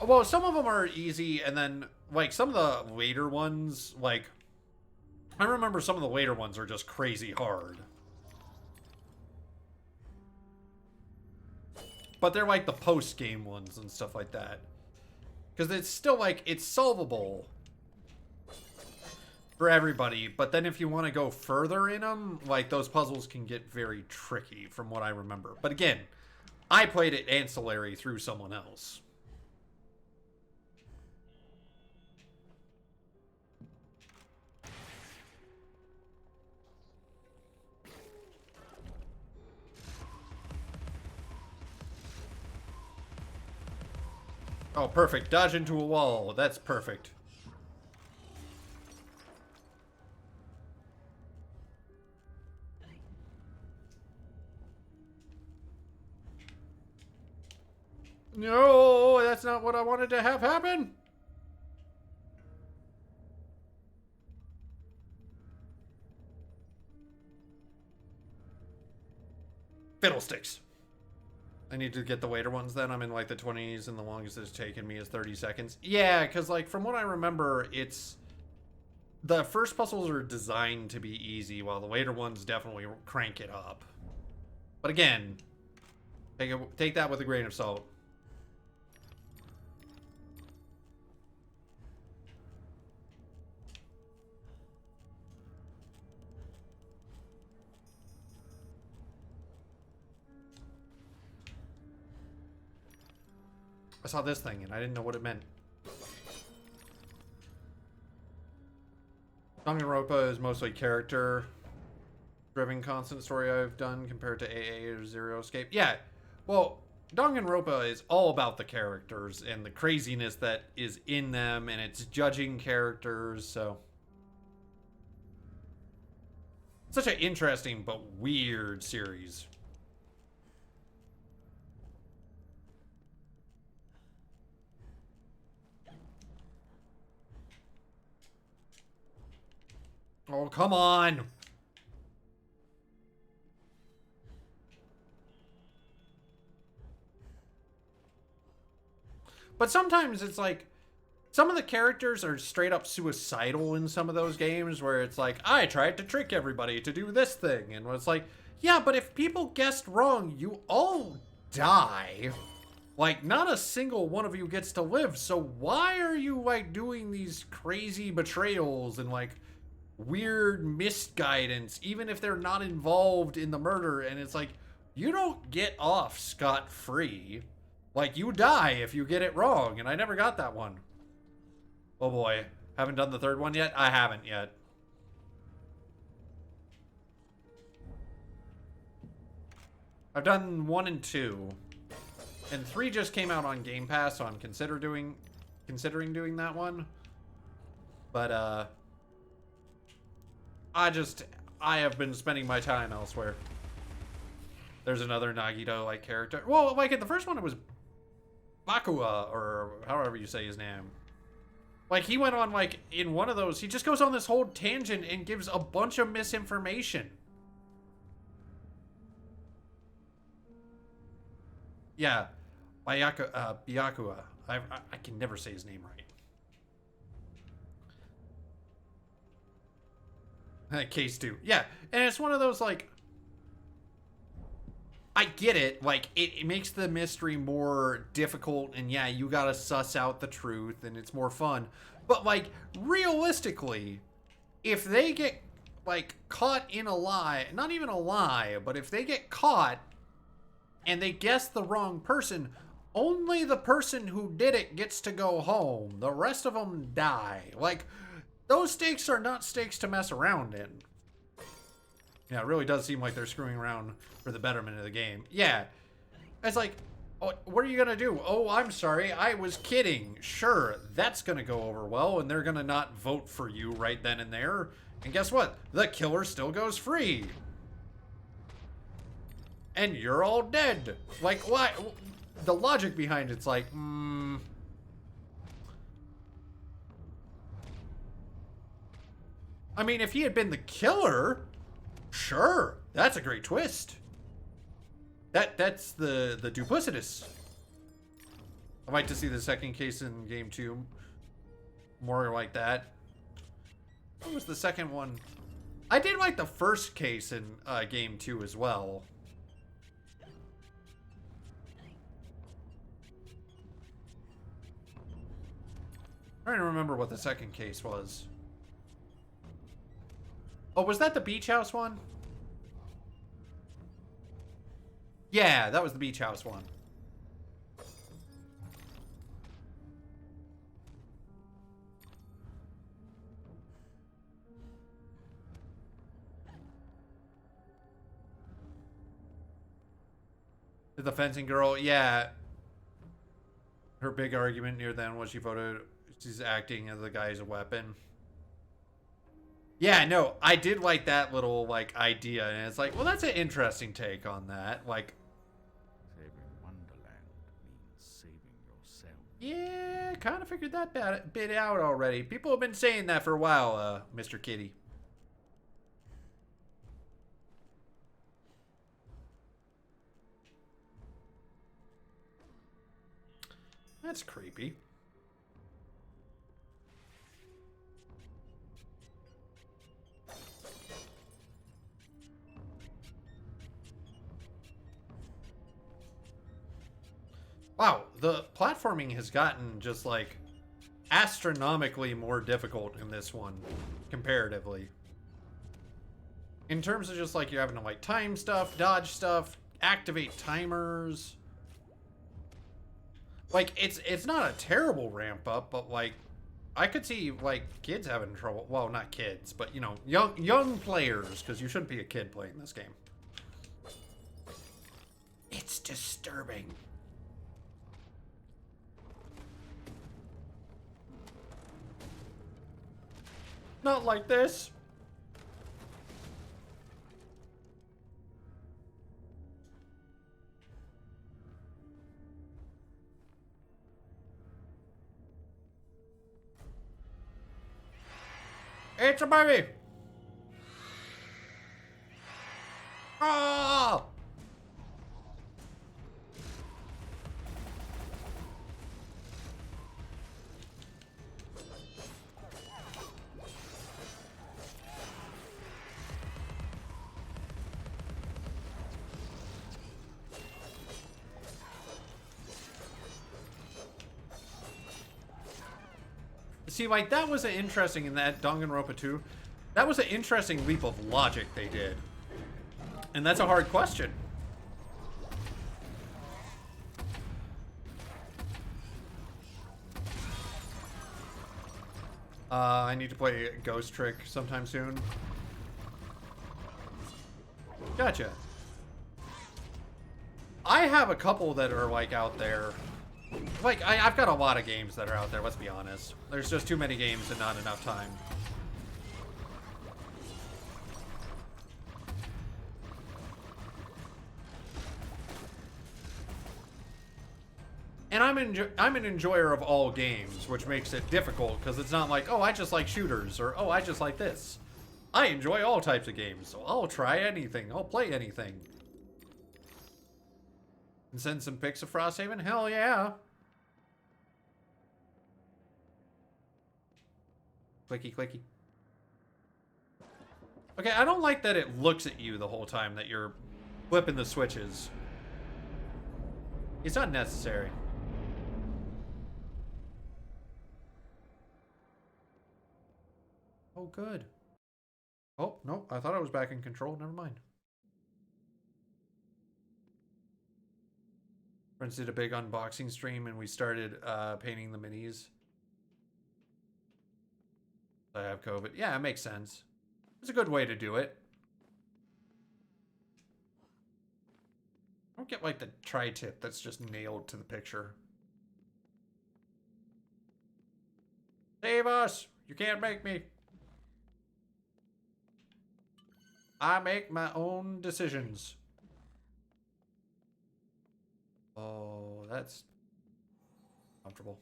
S1: Well, some of them are easy, and then, like, some of the later ones, like... I remember some of the later ones are just crazy hard. But they're, like, the post-game ones and stuff like that. Because it's still, like, it's solvable for everybody, but then if you want to go further in them, like, those puzzles can get very tricky from what I remember. But again, I played it ancillary through someone else. Oh, perfect. Dodge into a wall. That's perfect. No, that's not what I wanted to have happen. Fiddlesticks. I need to get the later ones then. I'm in like the 20s and the longest it's taken me is 30 seconds. Yeah, because like from what I remember, it's... The first puzzles are designed to be easy while the later ones definitely crank it up. But again, take that with a grain of salt. I saw this thing and I didn't know what it meant. Danganronpa is mostly character-driven constant story I've done compared to AA or Zero Escape. Yeah, well, Danganronpa is all about the characters and the craziness that is in them, and it's judging characters, so... Such an interesting but weird series. Oh, come on. But sometimes it's like, some of the characters are straight up suicidal in some of those games where it's like, I tried to trick everybody to do this thing. And it's like, yeah, but if people guessed wrong, you all die. Like, not a single one of you gets to live. So why are you, like, doing these crazy betrayals and, like, weird misguidance, even if they're not involved in the murder? And it's like, you don't get off scot-free. Like, you die if you get it wrong, and I never got that one. Oh boy, haven't done the third one yet? I haven't yet. I've done 1 and 2. And 3 just came out on Game Pass, so I'm considering doing that one. But, I have been spending my time elsewhere. There's another Nagito-like character. Well, like in the first one, it was Bakua, or however you say his name. Like, he went on, like, in one of those, he just goes on this whole tangent and gives a bunch of misinformation. Yeah, Byakua. I can never say his name right. Case 2. Yeah, and it's one of those, like, I get it. Like, it makes the mystery more difficult, and yeah, you gotta suss out the truth, and it's more fun. But, like, realistically, if they get, like, caught in a lie, not even a lie, but if they get caught and they guess the wrong person, only the person who did it gets to go home. The rest of them die. Like, those stakes are not stakes to mess around in. Yeah, it really does seem like they're screwing around for the betterment of the game. Yeah. It's like, oh, what are you gonna do? Oh, I'm sorry, I was kidding. Sure, that's gonna go over well, and they're gonna not vote for you right then and there. And guess what? The killer still goes free. And you're all dead. Like, why? The logic behind it's like, I mean, if he had been the killer, sure, that's a great twist. That's the duplicitous. I'd like to see the second case in game 2. More like that. What was the second one? I did like the first case in game 2 as well. I'm trying to remember what the second case was. Oh, was that the beach house one? Yeah, that was the beach house one. The fencing girl, yeah. Her big argument near then was she's acting as the guy's a weapon. Yeah, no, I did like that little, like, idea, and it's like, well, that's an interesting take on that. Like,
S2: Saving Wonderland means saving yourself.
S1: yeah, kind of figured that bit out already. People have been saying that for a while, Mr. Kitty. That's creepy. Wow, the platforming has gotten just like astronomically more difficult in this one, comparatively. In terms of just like you're having to like time stuff, dodge stuff, activate timers. Like it's not a terrible ramp up, but like I could see like kids having trouble. Well, not kids, but you know, young players, because you shouldn't be a kid playing this game. It's disturbing. Not like this. It's a baby! Oh! See, like, that was an interesting in that Danganronpa 2. That was an interesting leap of logic they did. And that's a hard question. I need to play Ghost Trick sometime soon. Gotcha. I have a couple that are, like, out there. Like, I've got a lot of games that are out there, let's be honest. There's just too many games and not enough time. And I'm an enjoyer of all games, which makes it difficult, because it's not like, oh, I just like shooters, or, oh, I just like this. I enjoy all types of games, so I'll try anything. I'll play anything. And send some pics of Frosthaven? Hell yeah. Clicky, clicky. Okay, I don't like that it looks at you the whole time that you're flipping the switches. It's not necessary. Oh, good. Oh, no, I thought I was back in control. Never mind. Friends did a big unboxing stream and we started painting the minis. I have COVID. Yeah, it makes sense. It's a good way to do it. I don't get like the tri-tip that's just nailed to the picture. Save us! You can't make me. I make my own decisions. Oh, that's comfortable.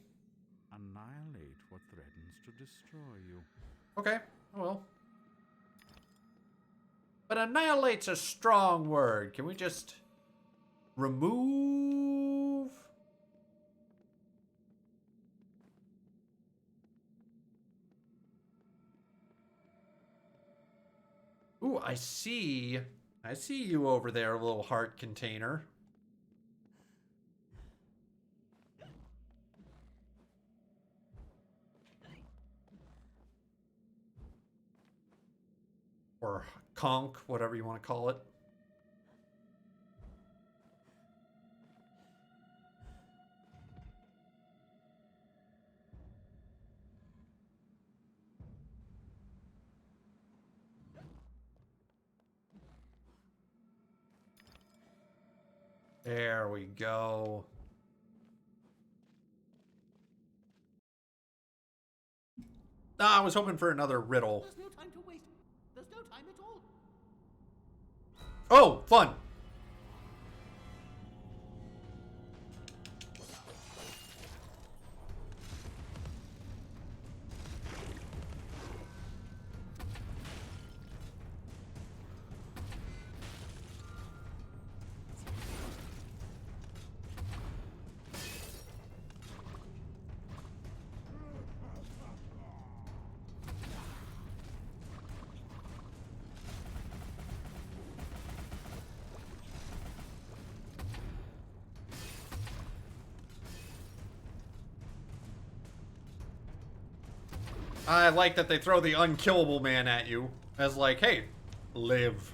S2: Annihilate what threatens to destroy you.
S1: Okay, well. But annihilate's a strong word. Can we just remove? Ooh, I see. I see you over there, little heart container. Or conch, whatever you want to call it. There we go. Ah, I was hoping for another riddle.
S8: There's no time to waste. There's no time at all.
S1: Oh, fun. I like that they throw the unkillable man at you as like, hey, live.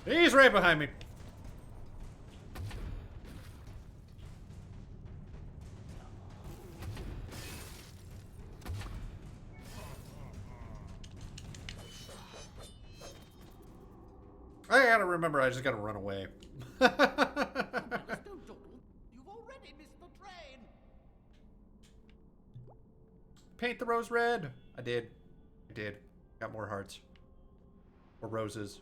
S1: He's right behind me. I gotta remember, I just gotta run away.
S8: There's no dawdle. You've already missed the train.
S1: Paint the rose red. I did. I did. Got more hearts. Or roses.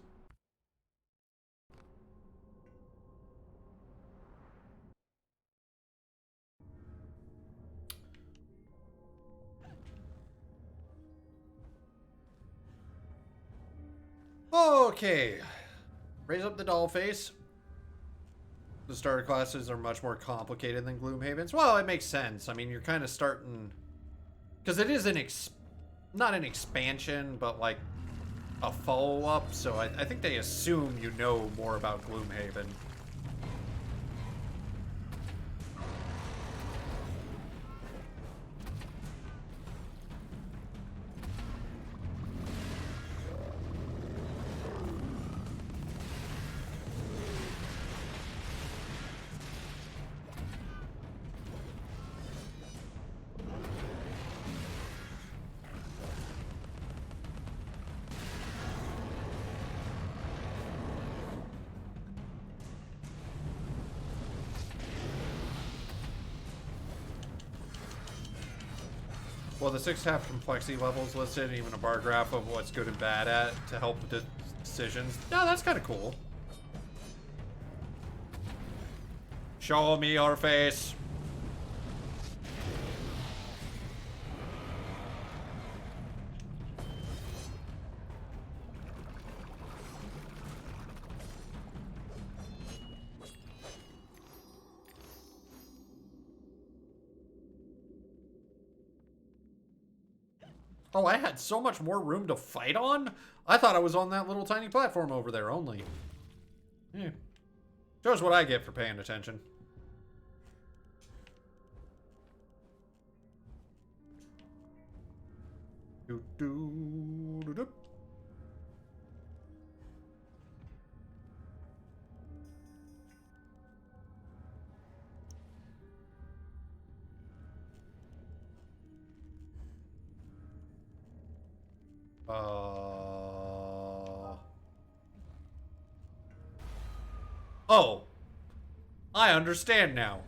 S1: Okay. Raise up the doll face. The starter classes are much more complicated than Gloomhaven's. Well, it makes sense. I mean, you're kind of starting... Because it is not an expansion, but like a follow-up. So I think they assume you know more about Gloomhaven. Well, the 6 half complexity levels listed, and even a bar graph of what's good and bad at to help with the decisions. No, that's kind of cool. Show me your face. Oh, I had so much more room to fight on? I thought I was on that little tiny platform over there only. Yeah. Shows what I get for paying attention. Do do do do. Oh. I understand now.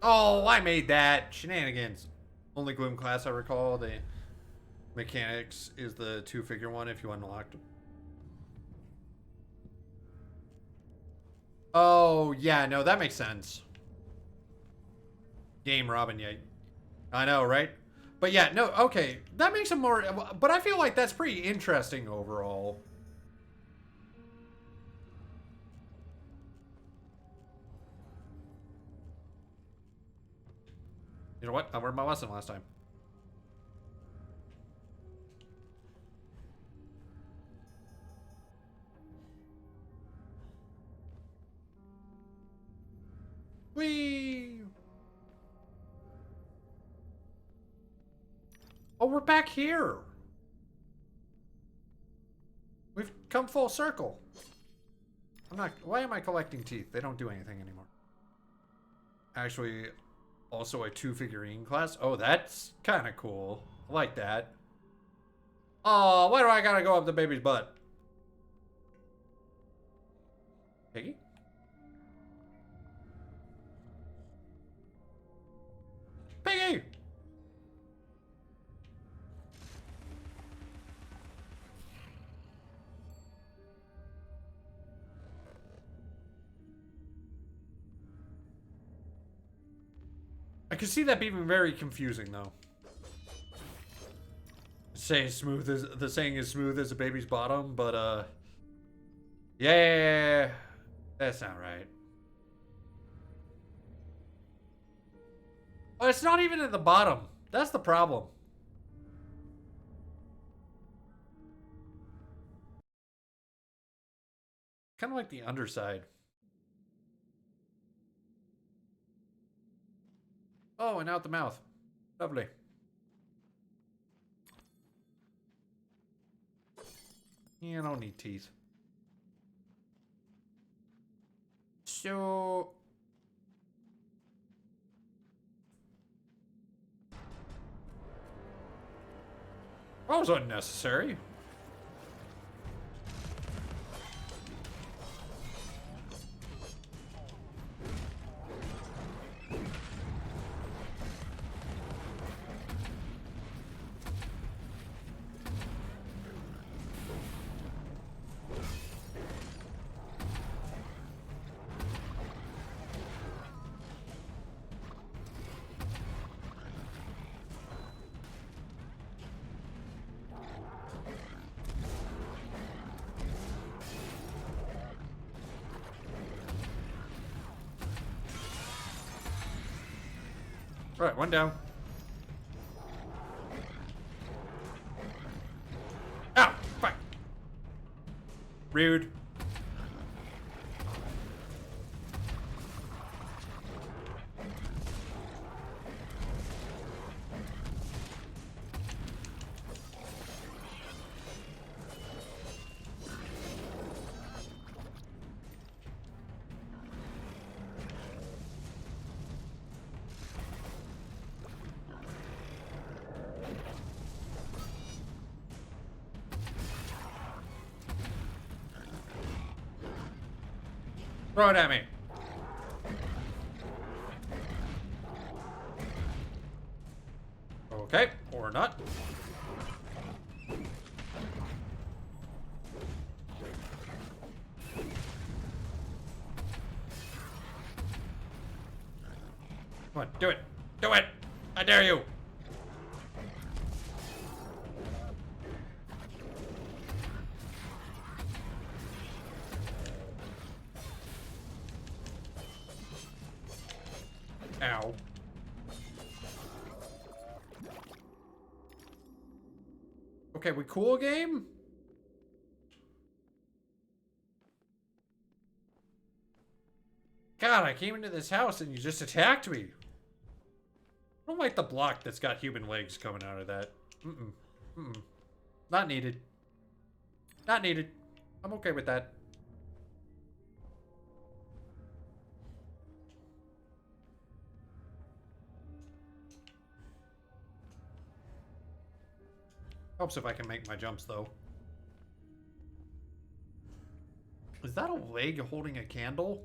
S1: Oh, I made that. Shenanigans. Only Gloom class I recall. The mechanics is the 2-figure one if you unlocked. Oh, yeah, no, that makes sense. Game Robin, yeah. I know, right? But yeah, no, okay. That makes it more... But I feel like that's pretty interesting overall. You know what? I learned my lesson last time. Whee! Oh, we're back here. We've come full circle. I'm not... Why am I collecting teeth? They don't do anything anymore. Actually, also a 2-figurine class. Oh, that's kind of cool. I like that. Oh, why do I gotta go up the baby's butt? Piggy? Piggy! I can see that being very confusing, though. Saying smooth as the saying is smooth as a baby's bottom, but yeah, that's not right. Oh, it's not even at the bottom. That's the problem. Kind of like the underside. Oh, and out the mouth. Lovely. Yeah, I don't need teeth. So... That was unnecessary. Alright, one down. Ow! Fuck! Rude. Throw it at me. Okay, or not. Come on, do it. Do it! I dare you! Ow. Okay, we cool game? God, I came into this house and you just attacked me. I don't like the block that's got human legs coming out of that. Not needed. Not needed. I'm okay with that. Helps if I can make my jumps, though. Is that a leg holding a candle?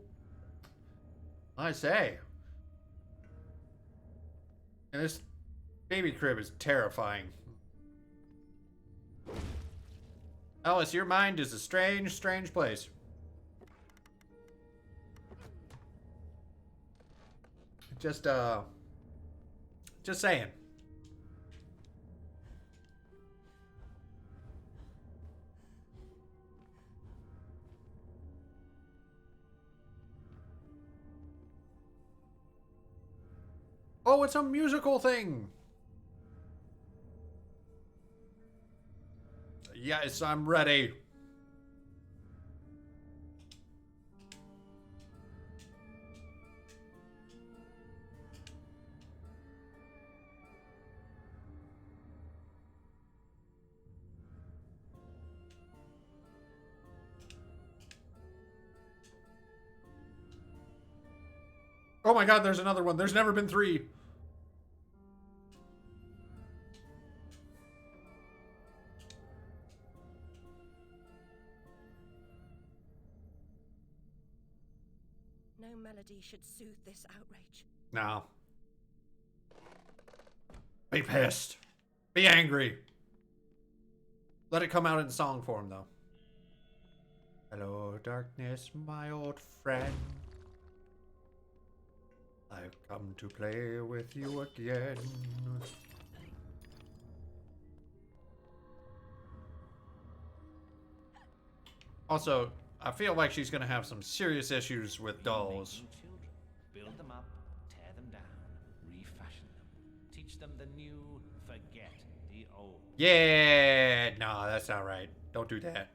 S1: I say. And this baby crib is terrifying. Alice, your mind is a strange, strange place. Just saying. Oh, it's a musical thing. Yes, I'm ready. Oh my God, there's another one. There's never been 3.
S4: No melody should soothe this outrage.
S1: No. Be pissed. Be angry. Let it come out in song form, though. Hello, darkness, my old friend. I've come to play with you again. Also, I feel like she's gonna have some serious issues with dolls.
S5: Making children. Build them up, tear them down, refashion them. Teach them the new, forget the old.
S1: Yeah, no, that's not right. Don't do that.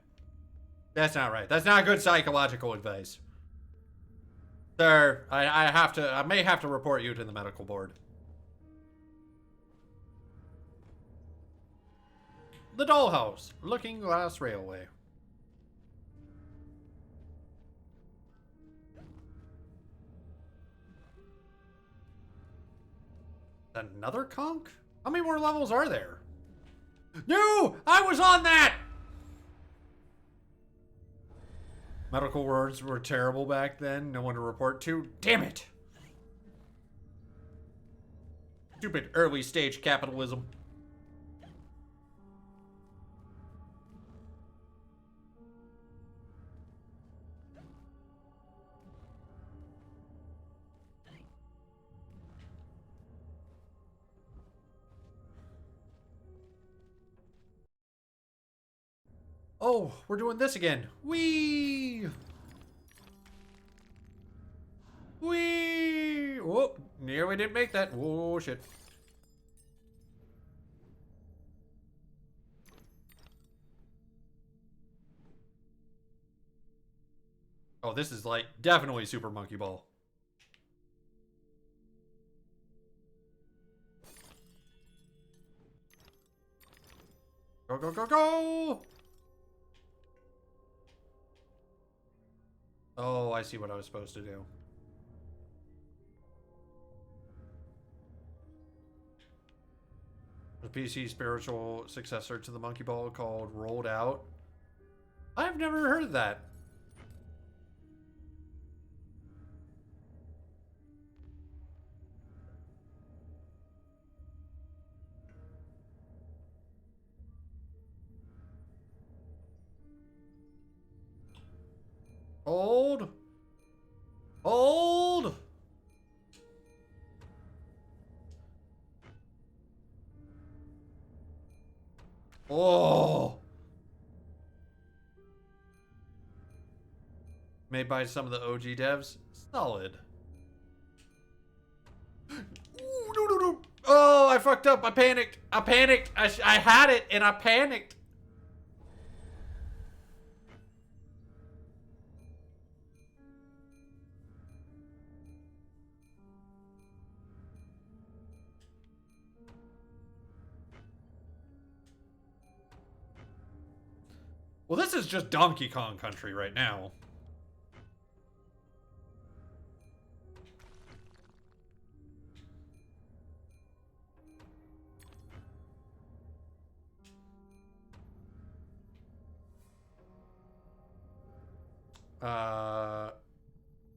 S1: That's not right. That's not good psychological advice. Sir, I may have to report you to the medical board. The Dollhouse, Looking Glass Railway. Another conch? How many more levels are there? No! I was on that! Medical words were terrible back then. No one to report to. Damn it! Stupid early stage capitalism. Oh, we're doing this again. Whee! Whee! Oh, nearly didn't make that. Whoa, shit. Oh, this is like definitely Super Monkey Ball. Go, go, go, go! Oh, I see what I was supposed to do. The PC spiritual successor to the Monkey Ball called Rolled Out. I've never heard of that. Hold. Hold. Oh. Made by some of the OG devs. Solid. Ooh, no, no, no. Oh, I fucked up. I panicked. I panicked. I had it and I panicked. Well, this is just Donkey Kong Country right now.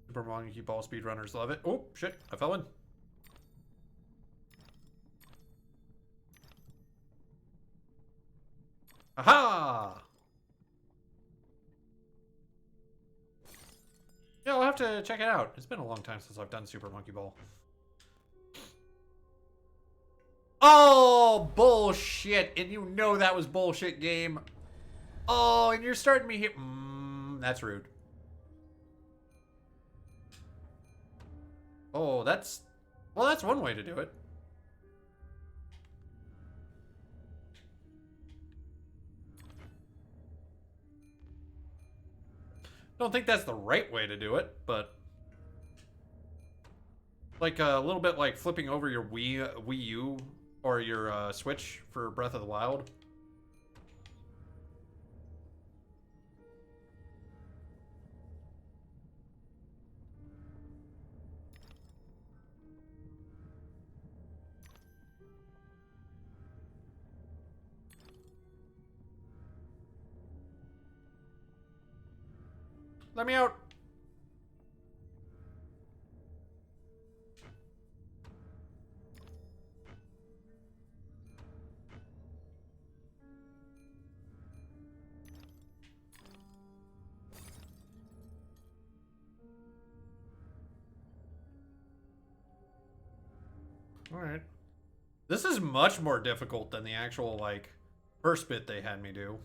S1: Super Monkey Ball speedrunners love it. Oh, shit. I fell in. Aha! Yeah, I'll have to check it out. It's been a long time since I've done Super Monkey Ball. Oh, bullshit. And you know that was bullshit, game. Oh, and you're starting me here. That's rude. Oh, that's... Well, that's one way to do it. Don't think that's the right way to do it, but... Like a little bit like flipping over your Wii U or your Switch for Breath of the Wild. Let me out. Alright. This is much more difficult than the actual, like, first bit they had me do.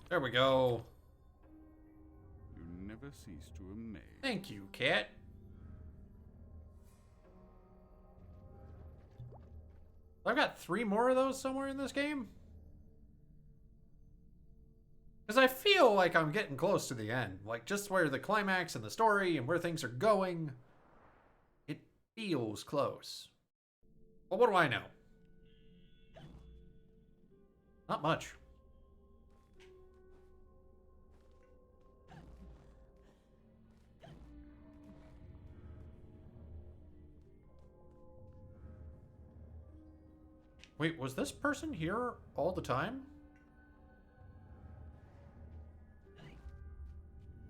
S1: There we go.
S2: You never cease to amaze.
S1: Thank you, cat. I've got 3 more of those somewhere in this game. Because I feel like I'm getting close to the end. Like, just where the climax and the story and where things are going. It feels close. But what do I know? Not much. Wait, was this person here all the time?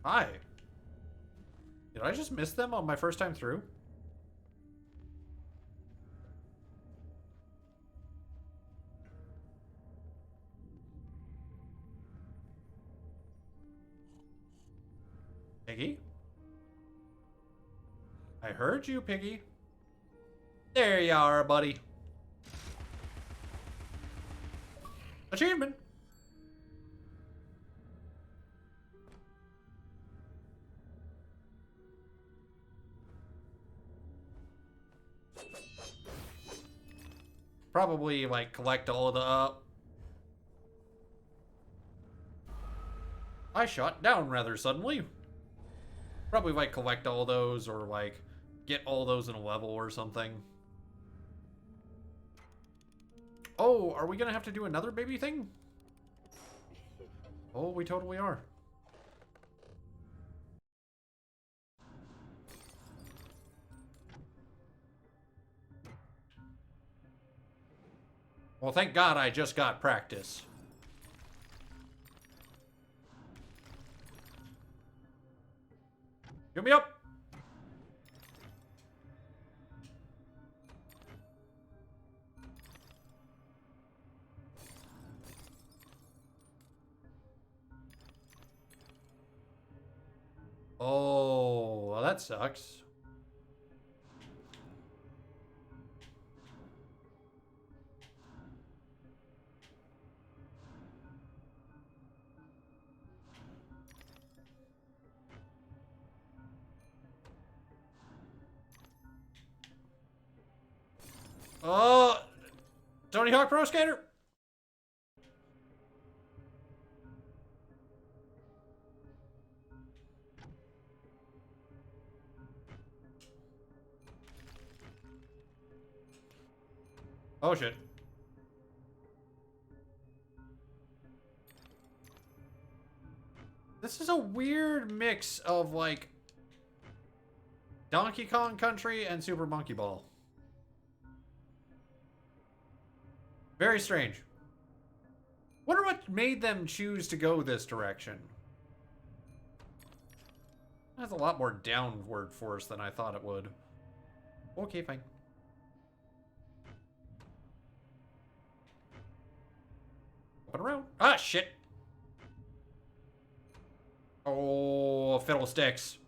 S1: Hi. Did I just miss them on my first time through? Piggy? I heard you, Piggy. There you are, buddy. Achievement! Probably, like, collect all the... I shot down rather suddenly. Probably, like, collect all those or, like, get all those in a level or something. Oh, are we gonna have to do another baby thing? Oh, we totally are. Well, thank God I just got practice. Get me up! Oh, well, that sucks. Oh, Tony Hawk Pro Skater. Oh shit. This is a weird mix of like Donkey Kong Country and Super Monkey Ball. Very strange. Wonder what made them choose to go this direction. That's a lot more downward force than I thought it would. Okay, fine. Open around. Ah, shit. Oh, fiddlesticks.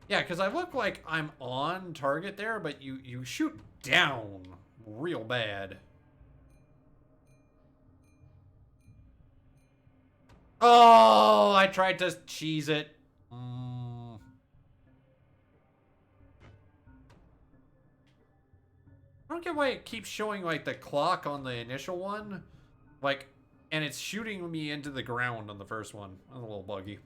S1: Yeah, because I look like I'm on target there, but you shoot down real bad. Oh, I tried to cheese it. I don't get why it keeps showing like the clock on the initial one. Like, and it's shooting me into the ground on the first one. That's a little buggy.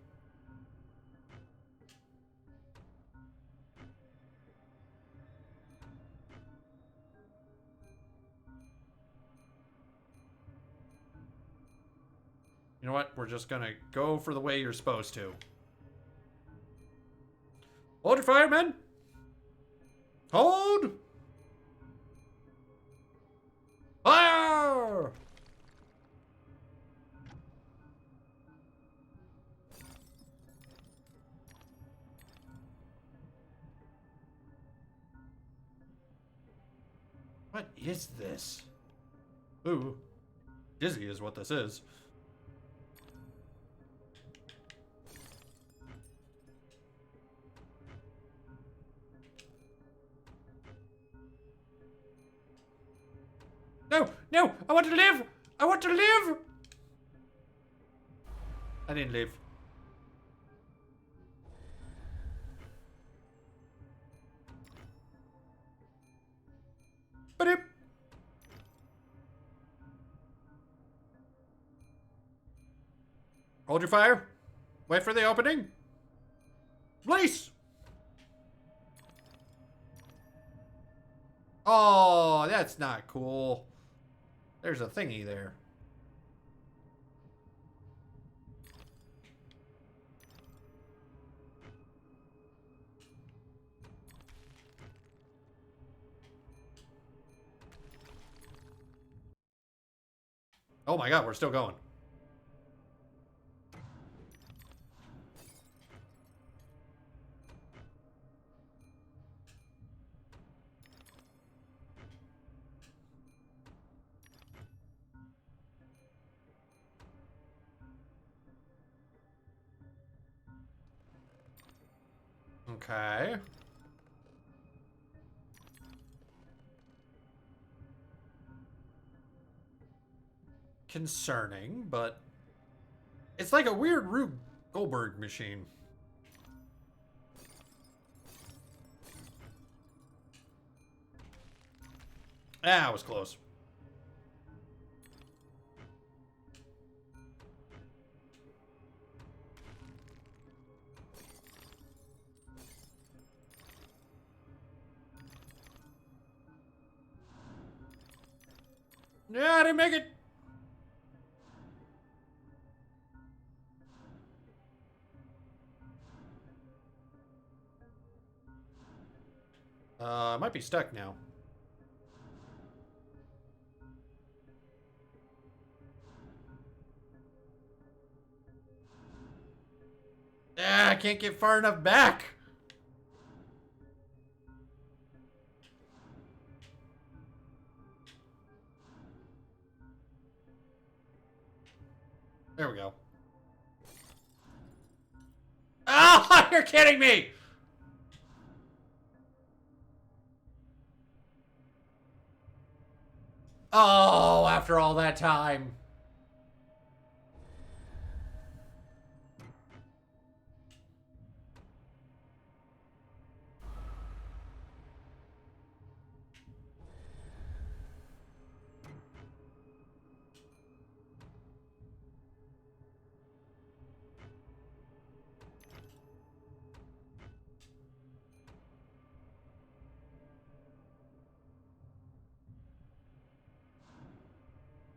S1: You know what? We're just gonna go for the way you're supposed to. Hold your fire, men! Hold! Fire! What is this? Ooh. Dizzy is what this is. No! No! I want to live! I want to live! I didn't live. Ba-dip. Hold your fire. Wait for the opening. Release! Oh, that's not cool. There's a thingy there. Oh my god, we're still going. Okay. Concerning, but it's like a weird Rube Goldberg machine. Ah, it was close. Yeah, I didn't make it. I might be stuck now. Ah, I can't get far enough back. There we go. Oh, you're kidding me! Oh, after all that time.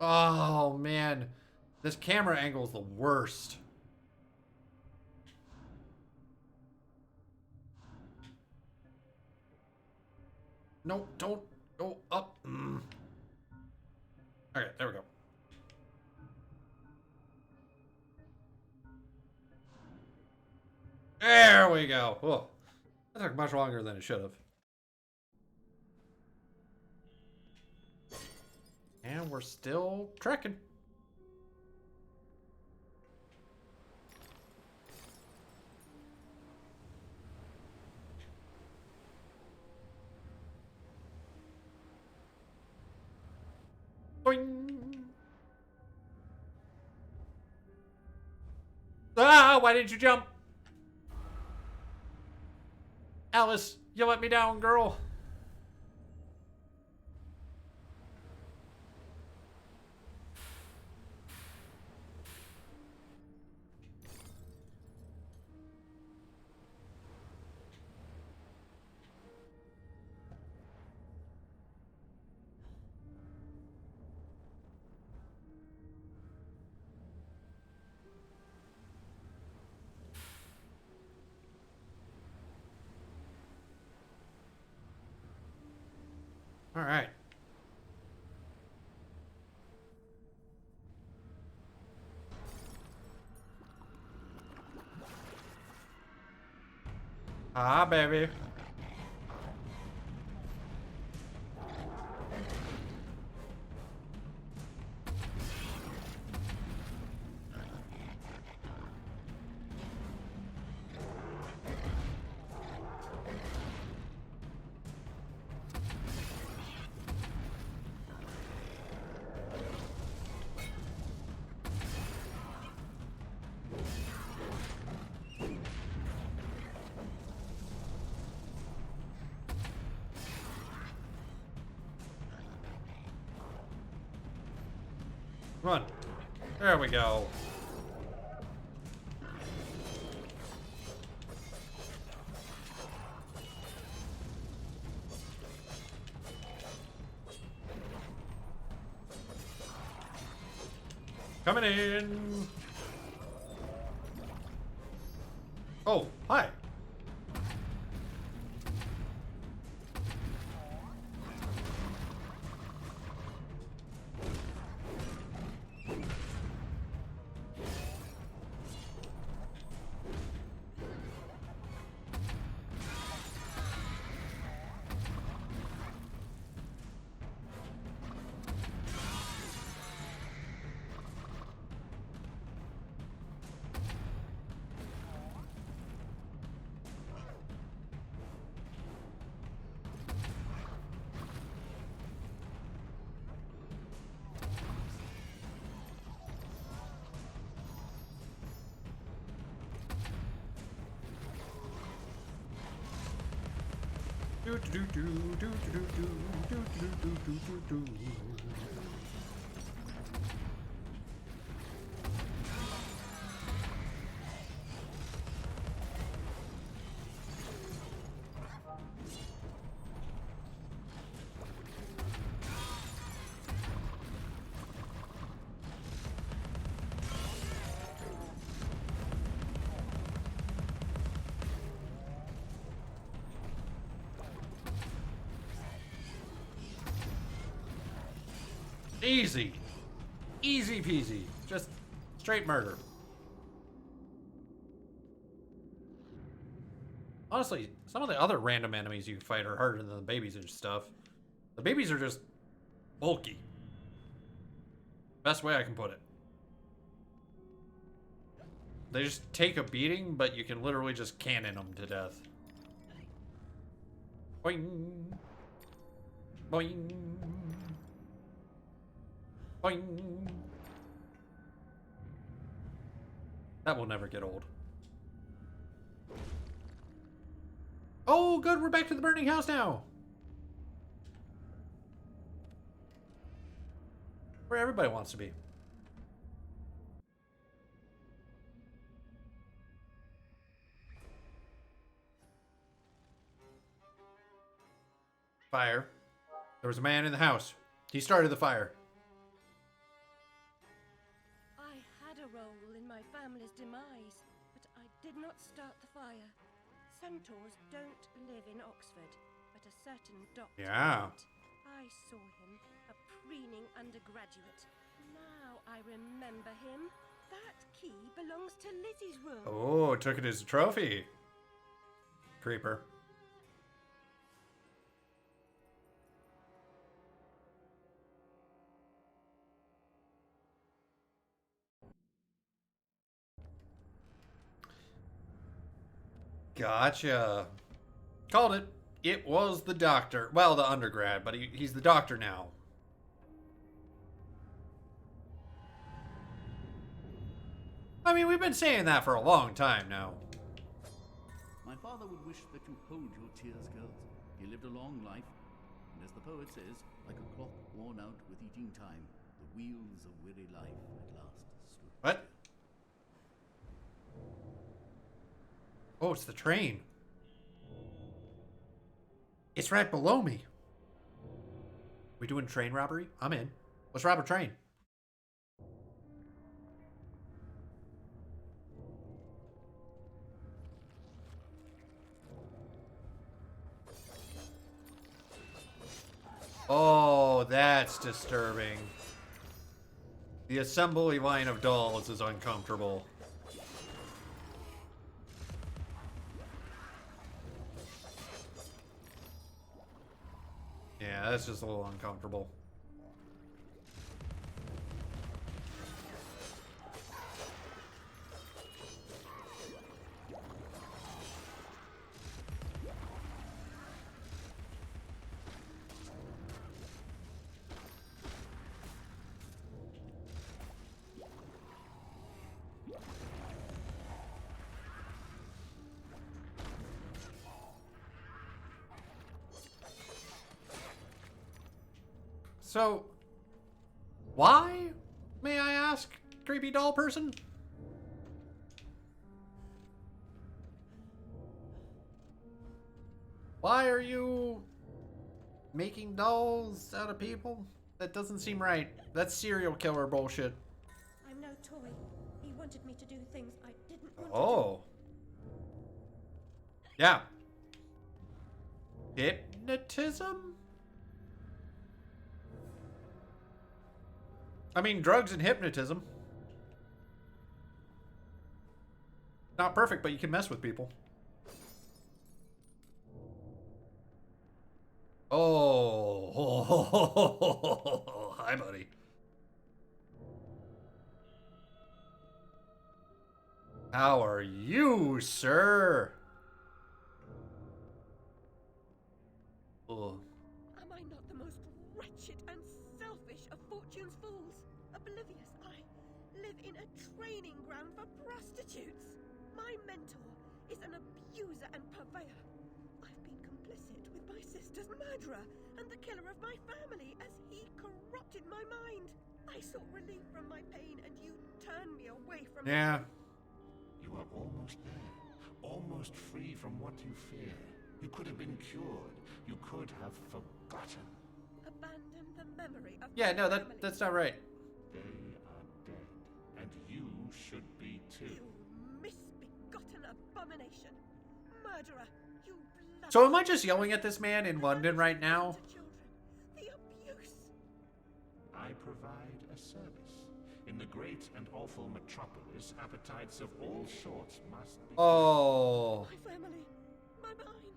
S1: Oh, man. This camera angle is the worst. No, don't go up. Okay, there we go. There we go. Oh, that took much longer than it should have. And we're still trekking. Boing. Ah, why didn't you jump? Alice, you let me down, girl. All right. Ah, baby. Run. There we go. Coming in. Oh, hi. Easy. Easy peasy. Just straight murder. Honestly, some of the other random enemies you fight are harder than the babies and stuff. The babies are just bulky. Best way I can put it. They just take a beating, but you can literally just cannon them to death. Boing. Boing. Boing. That will never get old. Oh, good, we're back to the burning house now. Where everybody wants to be. Fire. There was a man in the house. He started the fire.
S4: I had a role in my family's demise, but I did not start the fire. Centaurs don't live in Oxford, but a certain doctor
S1: Yeah.
S4: did. I saw him, a preening undergraduate. Now I remember him. That key belongs to Lizzie's room.
S1: Oh, took it as a trophy. Creeper. Gotcha. Called it. It was the doctor. Well, the undergrad, but he's the doctor now. I mean, we've been saying that for a long time now.
S8: My father would wish that you hold your tears, girls. He lived a long life, and as the poet says, like a clock worn out with eating time, the wheels of weary life at last stood.
S1: What? Oh, it's the train. It's right below me. We doing train robbery? I'm in. Let's rob a train. Oh, that's disturbing. The assembly line of dolls is uncomfortable. Yeah, that's just a little uncomfortable. So, why, may I ask, creepy doll person? Why are you making dolls out of people? That doesn't seem right. That's serial killer bullshit.
S4: I'm no toy. He wanted me to do things I didn't want to
S1: Oh. Yeah. Hypnotism? I mean, drugs and hypnotism. Not perfect, but you can mess with people. Oh. Hi, buddy. How are you, sir? Ugh.
S4: Am I not the most wretched and selfish of fortune's fools? Oblivious, I live in a training ground for prostitutes. My mentor is an abuser and purveyor. I've been complicit complicit with my sister's murderer and the killer of my family as he corrupted my mind. I sought relief from my pain and you turned me away from
S1: Yeah.
S4: it.
S9: You are almost there. Almost free from what you fear. You could have been cured. You could have forgotten.
S4: Abandon the memory of
S1: Yeah,
S4: my
S1: no,
S4: family.
S1: that's not right.
S9: They are dead. And you should be too.
S4: You misbegotten abomination. Murderer, you blood.
S1: So am I just yelling at this man in London right now?
S4: The abuse.
S9: I provide a service. In the great and awful metropolis, appetites of all sorts must be...
S1: Oh.
S4: My family, my mind,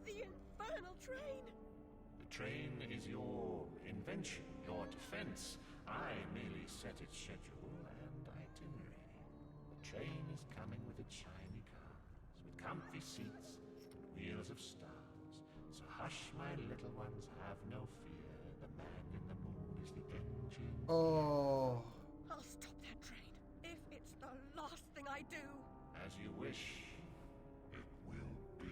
S4: the infernal train.
S9: The train is your invention, your defense. I merely set its schedule and itinerary. The train is coming with its shiny cars, with comfy seats and wheels of stars. So hush, my little ones, have no fear. The man in the moon is the engine.
S1: Oh.
S4: I'll stop that train if it's the last thing I do.
S9: As you wish, it will be.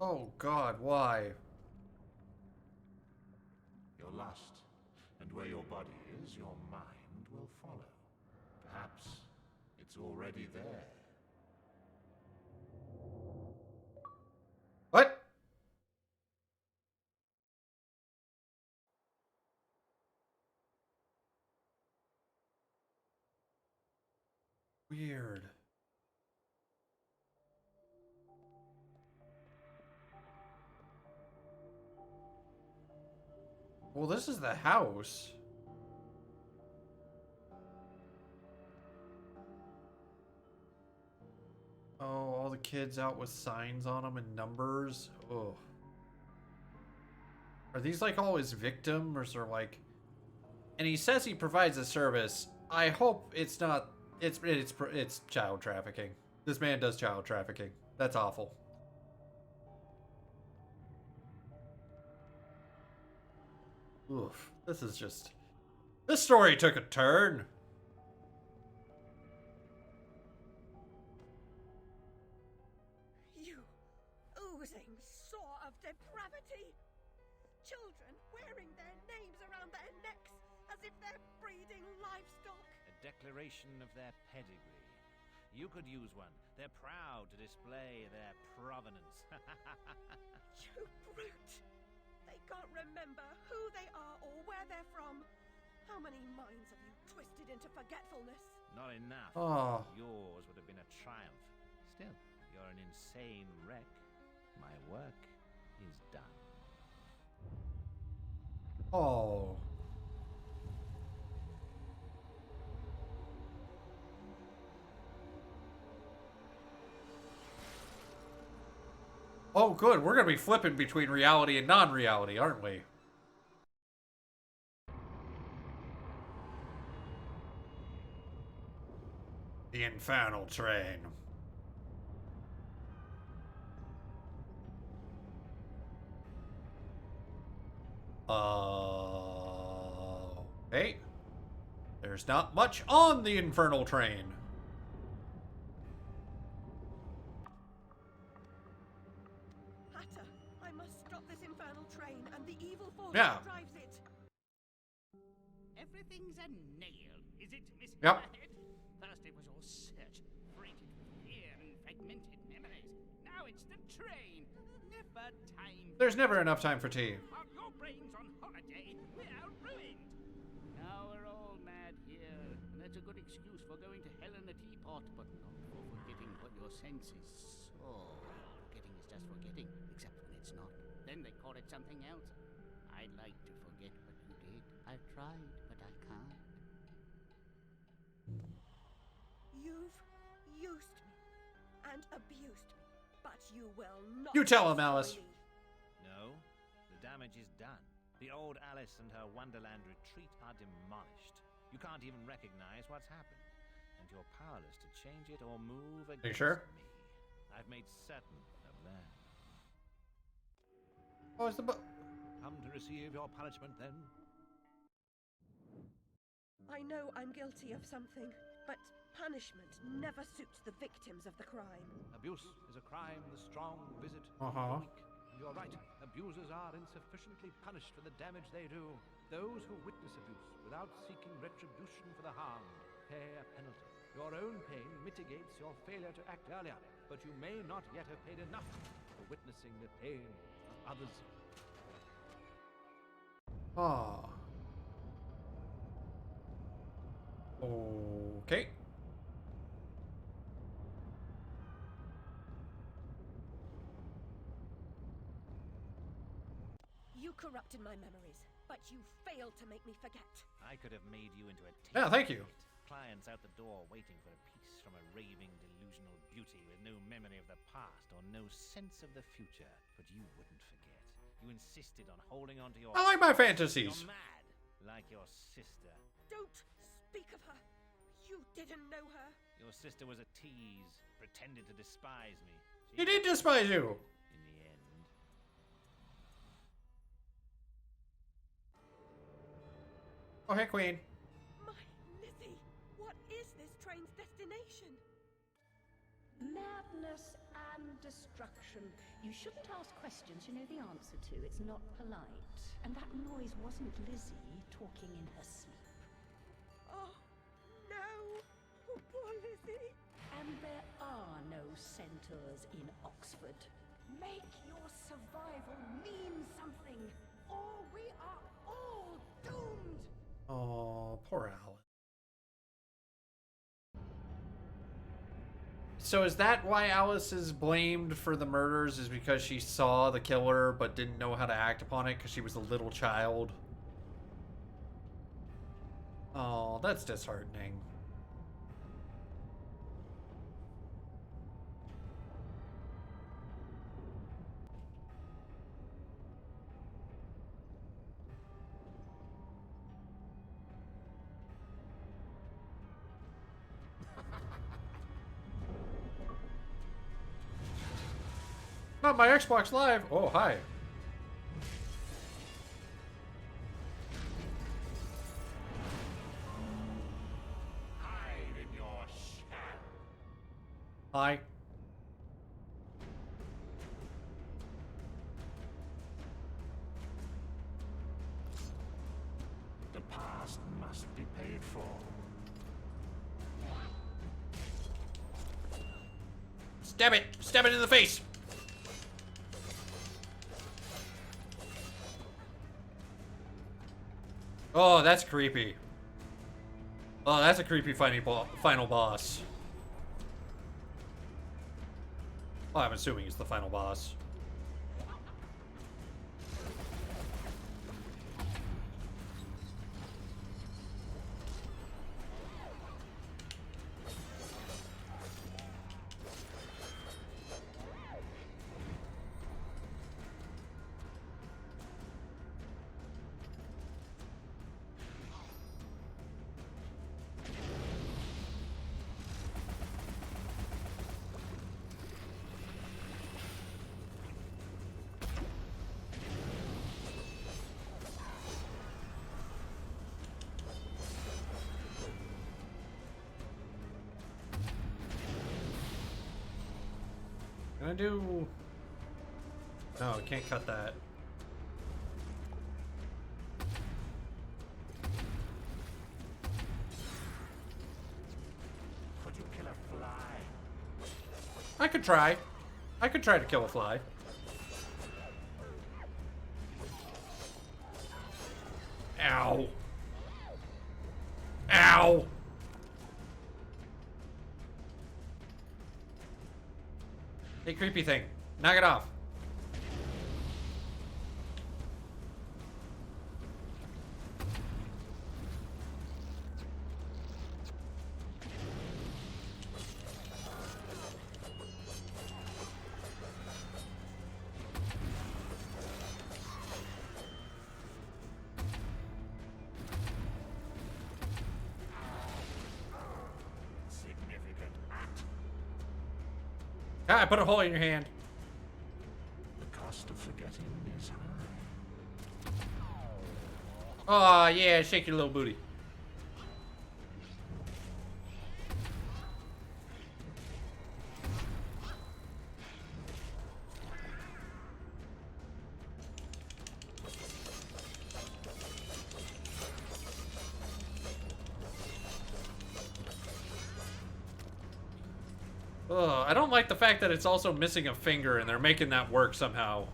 S1: Oh God, why?
S9: You're lost, and where your body is, your mind will follow. Perhaps it's already there.
S1: What? Weird. Well, this is the house. Oh, all the kids out with signs on them and numbers. Oh. Are these like all his victims or like... And he says he provides a service. I hope it's not... It's child trafficking. This man does child trafficking. That's awful. Oof. This is just... This story took a turn.
S4: You oozing sore of depravity. Children wearing their names around their necks as if they're breeding livestock.
S5: A declaration of their pedigree. You could use one. They're proud to display their provenance.
S4: You brute! They can't remember who they are or where they're from. How many minds have you twisted into forgetfulness?
S5: Not enough.
S1: Oh.
S5: Yours would have been a triumph. Still, you're an insane wreck. My work is done.
S1: Oh. Oh, good. We're going to be flipping between reality and non-reality, aren't we? The infernal train. Hey. There's not much on the infernal train.
S4: Hatter, I must stop this infernal train and the evil force
S1: Yeah.
S4: that drives it.
S8: Everything's a nail, is it, Miss
S1: Yep.
S8: Hammerhead? First it was your search, freighted with fear and fragmented memories. Now it's the train. Never time.
S1: There's never enough time for tea.
S8: Are your brains on holiday? We're ruined. Now we're all mad here, and that's a good excuse for going to hell in a teapot, but not for forgetting what your senses saw. Forgetting is just forgetting, except when it's not. Then they call it something else. I'd like to forget what you did. I've tried, but I can't.
S4: You've used me and abused me, but you will not.
S1: You tell him,
S4: destroy
S1: Alice.
S4: me.
S5: No, the damage is done. The old Alice and her Wonderland retreat are demolished. You can't even recognize what's happened, and you're powerless to change it or move against
S1: sure?
S5: me. I've made certain of that.
S1: Oh, it's the book.
S5: Come to receive your punishment, then?
S4: I know I'm guilty of something, But punishment never suits the victims of the crime.
S5: Abuse is a crime the strong visit
S1: Uh-huh.
S5: the weak. And you're right, abusers are insufficiently punished for the damage they do. Those who witness abuse without seeking retribution for the harmed pay a penalty. Your own pain mitigates your failure to act earlier, but you may not yet have paid enough for witnessing the pain of others.
S1: Ah. Okay.
S4: You corrupted my memories, but you failed to make me forget.
S5: I could have made you into a
S1: Yeah, thank you.
S5: Clients out the door waiting for a piece from a raving, delusional beauty with no memory of the past or no sense of the future. But you wouldn't forget. You insisted on holding on to your...
S1: I like my fantasies.
S5: You're mad, like your sister.
S4: Don't speak of her. You didn't know her.
S5: Your sister was a tease, pretended to despise me.
S1: He did despise you.
S5: In the end.
S1: Oh, hey, Queen.
S4: My Lizzie, what is this train's destination?
S6: Madness and destruction. You shouldn't ask questions you know the answer to. It's not polite. And that noise wasn't Lizzie talking in her sleep.
S4: Oh, no. Poor Lizzie.
S6: And there are no centaurs in Oxford. Make your survival mean something, or we are all doomed!
S1: Oh, poor Alice. So is that why Alice is blamed for the murders, is because she saw the killer but didn't know how to act upon it because she was a little child? Oh, that's disheartening. Not my Xbox Live. Oh, hi.
S9: Hide in your shadow.
S1: Hi.
S9: The past must be paid for.
S1: Stab it! Stab it in the face! Oh, that's creepy. Oh, that's a creepy final boss. Well, I'm assuming it's the final boss. Can I do... No, I can't cut that.
S9: Could you kill a fly?
S1: I could try. I could try to kill a fly. Ow. Ow. Hey, creepy thing. Knock it off.
S9: Significant act.
S1: Ah, I put a hole in your hand.
S9: The cost of forgetting is high.
S1: Oh, yeah, shake your little booty. Ugh, I don't like the fact that it's also missing a finger and they're making that work somehow.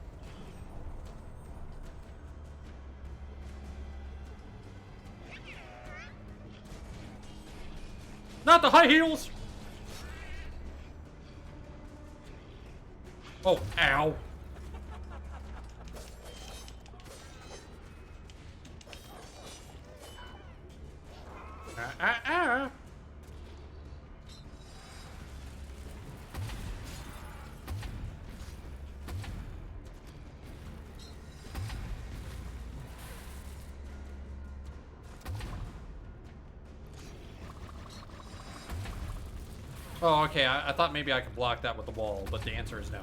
S1: Not the high heels! Oh, ow. Ah. Oh, okay. I thought maybe I could block that with the wall, but the answer is no.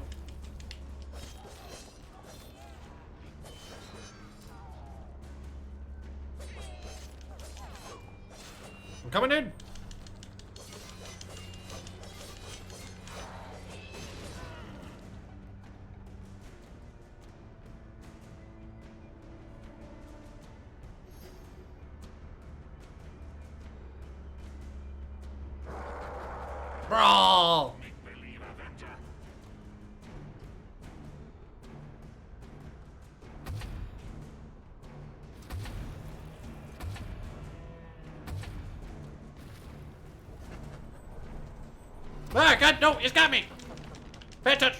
S1: I'm coming in. Brawl!
S9: Make-believe Avenger.
S1: Ah, God, no, it's got me! Bad touch!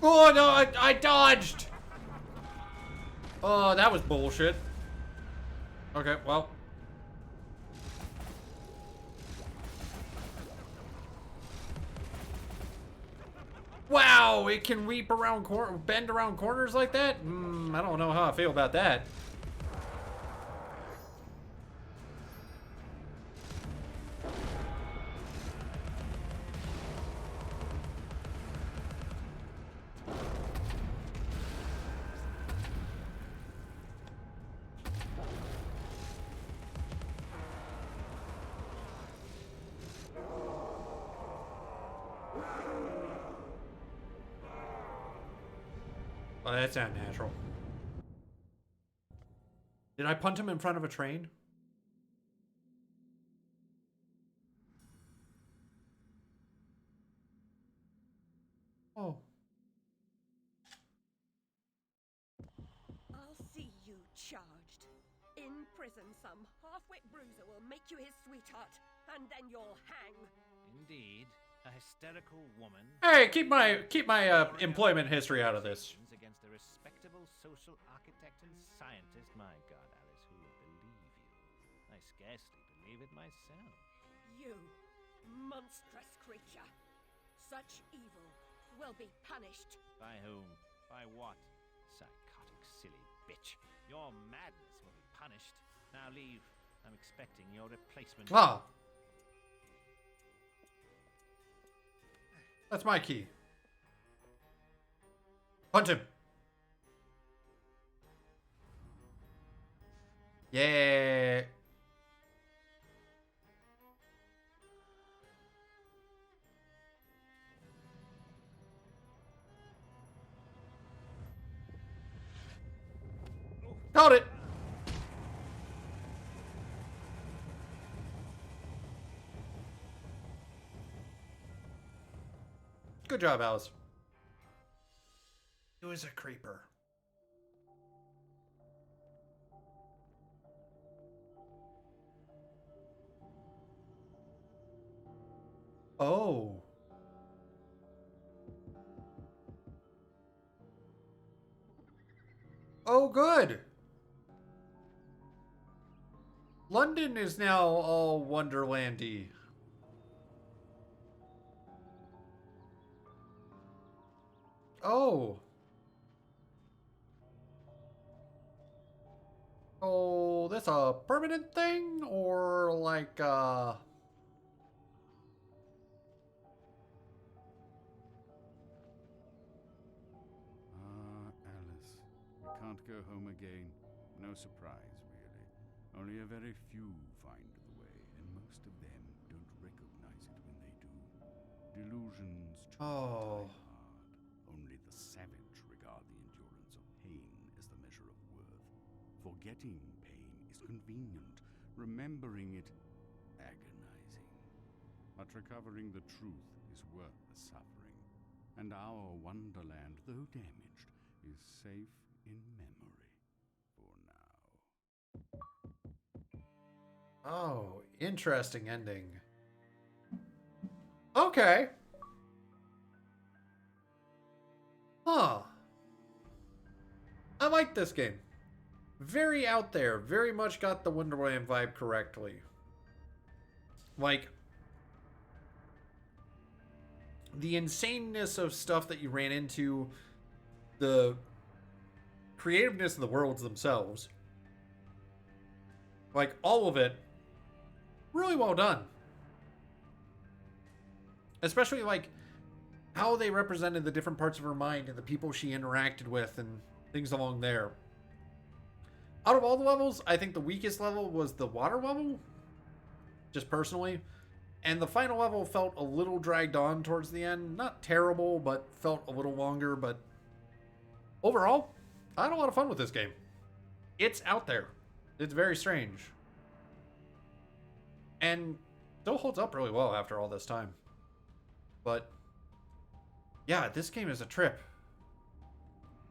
S1: Oh, no, I dodged! Oh, that was bullshit. Okay, well. Wow, it can weep around bend around corners like that? I don't know how I feel about that. Oh, that's not natural. Did I punt him in front of a train? Oh.
S4: I'll see you charged. In prison, some half-wit bruiser will make you his sweetheart, and then you'll hang.
S5: Indeed, a hysterical woman.
S1: Hey, keep my employment history out of this.
S5: Against a respectable social architect and scientist. My God, Alice, who would believe you? I scarcely believe it myself.
S4: You, monstrous creature. Such evil will be punished.
S5: By whom? By what? Psychotic, silly bitch. Your madness will be punished. Now leave. I'm expecting your replacement.
S1: Ah. That's my key. Punch him. Yeah. Got it. Good job, Alice. It was a creeper. Oh. Oh, good. London is now all Wonderlandy. Oh. Oh, So this a permanent thing or like
S2: Alice, we can't go home again. No surprise, really. Only a very few find the way, and most of them don't recognize it when they do. Delusions try
S1: Oh.
S2: hard. Only the savage regard the endurance of pain as the measure of worth. Forgetting pain is convenient. Remembering it, agonizing. But recovering the truth is worth the suffering. And our wonderland, though damaged, is safe in memory for now.
S1: Oh, interesting ending. Okay. Huh. I like this game. Very out there. Very much got the Wonderland vibe correctly. Like, the insaneness of stuff that you ran into, the creativeness of the worlds themselves, like, all of it, really well done. Especially, like, how they represented the different parts of her mind and the people she interacted with and things along there. Out of all the levels, I think the weakest level was the water level, just personally. And the final level felt a little dragged on towards the end. Not terrible, but felt a little longer. But overall, I had a lot of fun with this game. It's out there. It's very strange. And still holds up really well after all this time. But yeah, this game is a trip.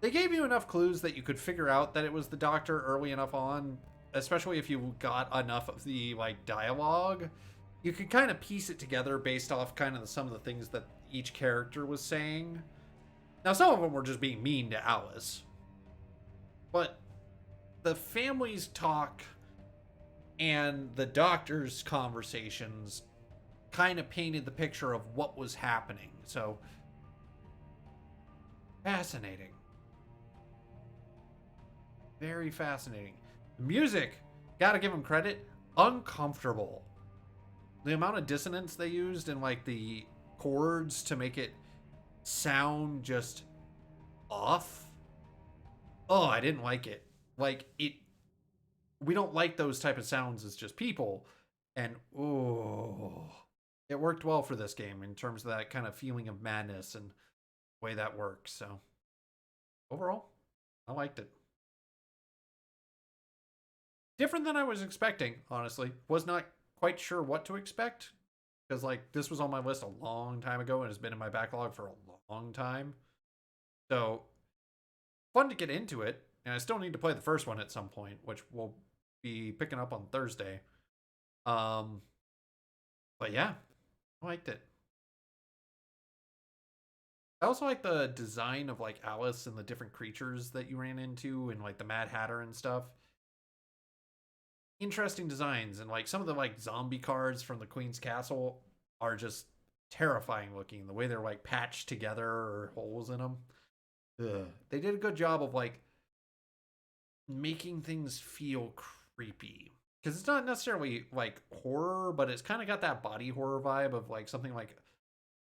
S1: They gave you enough clues that you could figure out that it was the Doctor early enough on, especially if you got enough of the like dialogue. You could kind of piece it together based off kind of some of the things that each character was saying. Now, some of them were just being mean to Alice. But the family's talk and the Doctor's conversations kind of painted the picture of what was happening. So, fascinating. Very fascinating. The music, gotta give them credit, uncomfortable. The amount of dissonance they used in like the chords to make it sound just off. Oh, I didn't like it. Like it, we don't like those type of sounds as just people. And oh, it worked well for this game in terms of that kind of feeling of madness and the way that works. So overall, I liked it. Different than I was expecting, honestly. Was not quite sure what to expect. Because, like, this was on my list a long time ago and has been in my backlog for a long time. So, fun to get into it. And I still need to play the first one at some point, which we'll be picking up on Thursday. But yeah, I liked it. I also like the design of, like, Alice and the different creatures that you ran into and, like, the Mad Hatter and stuff. Interesting designs, and like some of the like zombie cards from the Queen's Castle are just terrifying looking. The way they're like patched together or holes in them. Ugh. They did a good job of like making things feel creepy, because it's not necessarily like horror, but it's kind of got that body horror vibe of like something like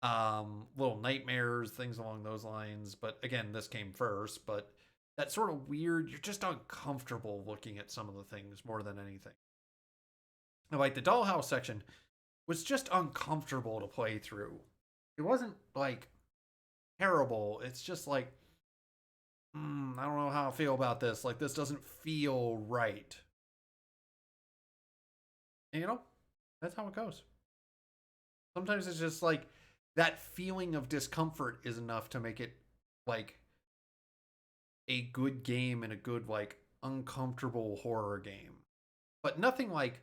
S1: Little Nightmares, things along those lines. But again, this came first, but that sort of weird, you're just uncomfortable looking at some of the things more than anything. And like the dollhouse section was just uncomfortable to play through. It wasn't like terrible. It's just like, I don't know how I feel about this. Like this doesn't feel right. And you know, that's how it goes. Sometimes it's just like that feeling of discomfort is enough to make it like a good game and a good like uncomfortable horror game. But nothing like,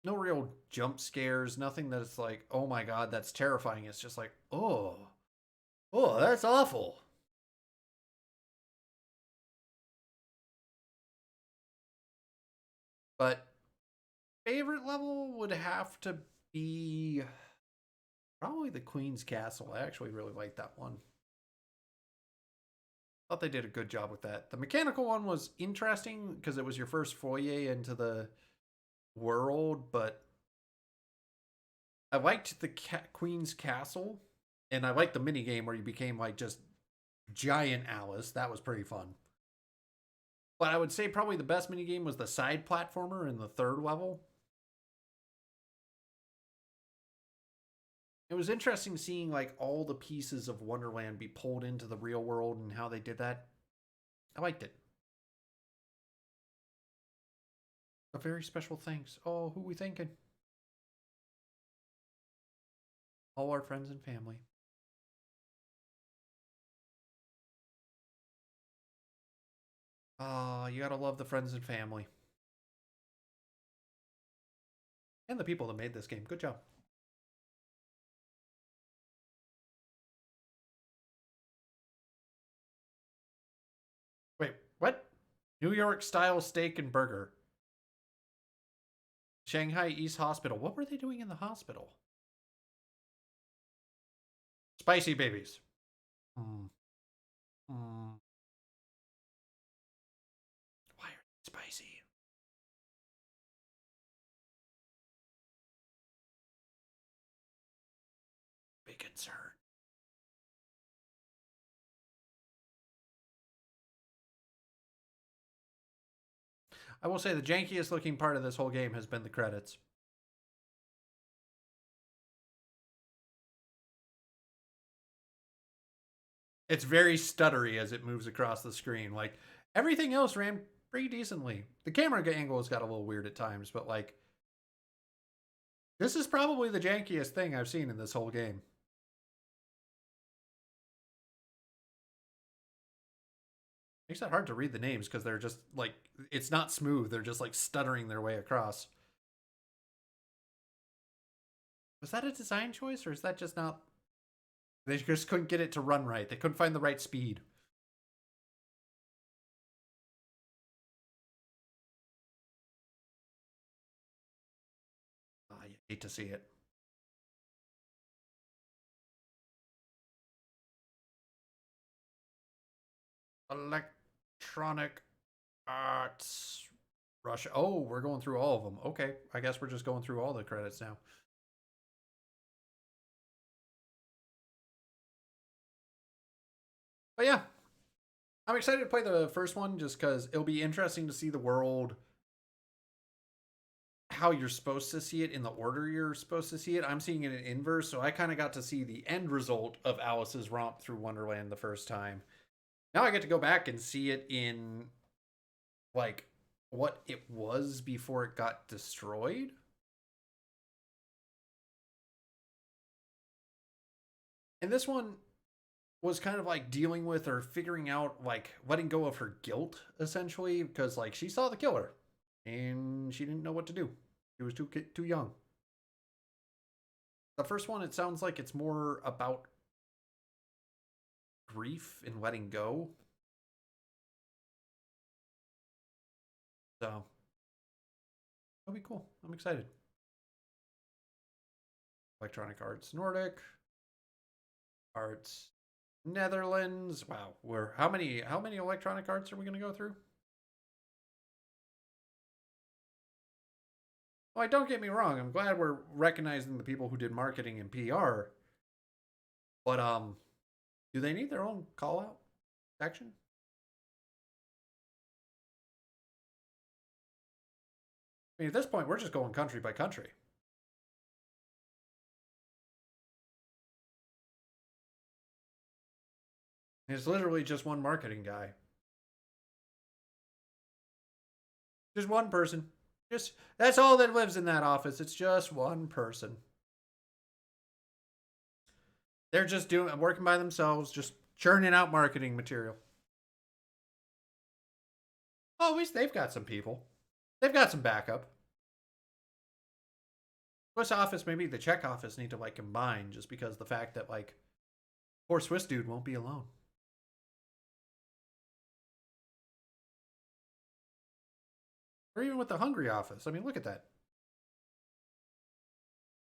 S1: no real jump scares, nothing that's like, oh my god, that's terrifying. It's just like, oh that's awful. But favorite level would have to be probably the Queen's Castle. I actually really like that one. Thought they did a good job with that. The mechanical one was interesting because it was your first foyer into the world, but I liked the Queen's Castle, and I liked the mini game where you became like just giant Alice. That was pretty fun. But I would say probably the best mini game was the side platformer in the 3rd level. It was interesting seeing like all the pieces of Wonderland be pulled into the real world and how they did that. I liked it. A very special thanks. Oh, who we thinking? All our friends and family. Ah, you gotta love the friends and family. And the people that made this game. Good job. Wait, what? New York style steak and burger. Shanghai East Hospital. What were they doing in the hospital? Spicy babies. Why are they spicy? Big concern. I will say the jankiest looking part of this whole game has been the credits. It's very stuttery as it moves across the screen. Like, everything else ran pretty decently. The camera angle has got a little weird at times, but like, this is probably the jankiest thing I've seen in this whole game. Makes it hard to read the names because they're just like, it's not smooth. They're just like stuttering their way across. Was that a design choice, or is that just not... They just couldn't get it to run right. They couldn't find the right speed. I hate to see it. Electronic Arts Russia. Oh, we're going through all of them. Okay, I guess we're just going through all the credits now. But yeah, I'm excited to play the first one just because it'll be interesting to see the world, how you're supposed to see it in the order you're supposed to see it. I'm seeing it in inverse, so I kind of got to see the end result of Alice's romp through Wonderland the first time. Now I get to go back and see it in like what it was before it got destroyed. And this one was kind of like dealing with or figuring out, like letting go of her guilt essentially, because like she saw the killer and she didn't know what to do. She was too young. The first one, it sounds like it's more about grief and letting go. So that'll be cool. I'm excited. Electronic Arts Nordic, Arts Netherlands. Wow, how many Electronic Arts are we going to go through? Oh, don't get me wrong. I'm glad we're recognizing the people who did marketing and PR. But do they need their own call out section? I mean, at this point, we're just going country by country. It's literally just one marketing guy. Just one person. That's all that lives in that office. It's just one person. They're just working by themselves, just churning out marketing material. Oh, at least they've got some people. They've got some backup. Swiss office, maybe the Czech office need to like combine, just because the fact that like poor Swiss dude won't be alone. Or even with the Hungary office. I mean, look at that.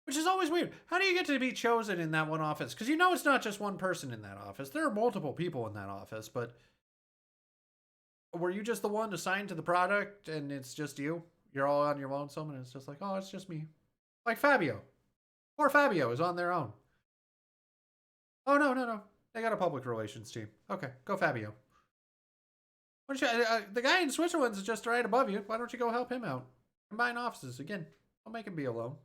S1: Which is always weird. How do you get to be chosen in that one office? Because you know it's not just one person in that office. There are multiple people in that office, but were you just the one assigned to the product and it's just you? You're all on your lonesome and it's just like, oh, it's just me. Like Fabio. Poor Fabio is on their own. Oh, no. They got a public relations team. Okay, go Fabio. Why don't you, the guy in Switzerland's just right above you. Why don't you go help him out? Combine offices. Again, don't make him be alone.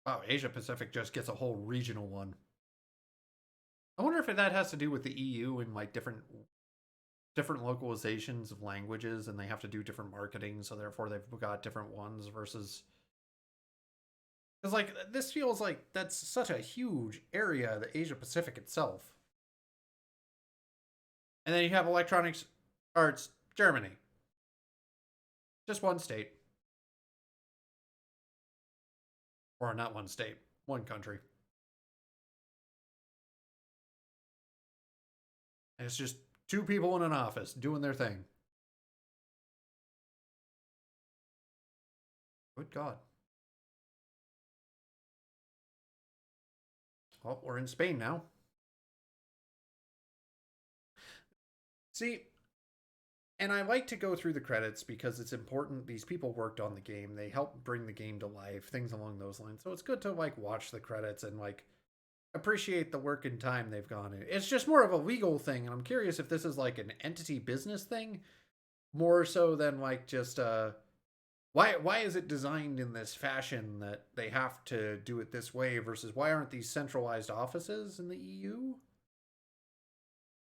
S1: Wow, Asia Pacific just gets a whole regional one. I wonder if that has to do with the EU and like different localizations of languages, and they have to do different marketing, so therefore they've got different ones versus. Because like this feels like that's such a huge area, the Asia Pacific itself. And then you have Electronics Arts Germany. Just one state. Or not one state, one country. And it's just two people in an office doing their thing. Good God. Oh, we're in Spain now. See, and I like to go through the credits because it's important. These people worked on the game. They helped bring the game to life, things along those lines. So it's good to like watch the credits and like appreciate the work and time they've gone in. It's just more of a legal thing, and I'm curious if this is like an entity business thing more so than like just why is it designed in this fashion that they have to do it this way versus why aren't these centralized offices in the EU?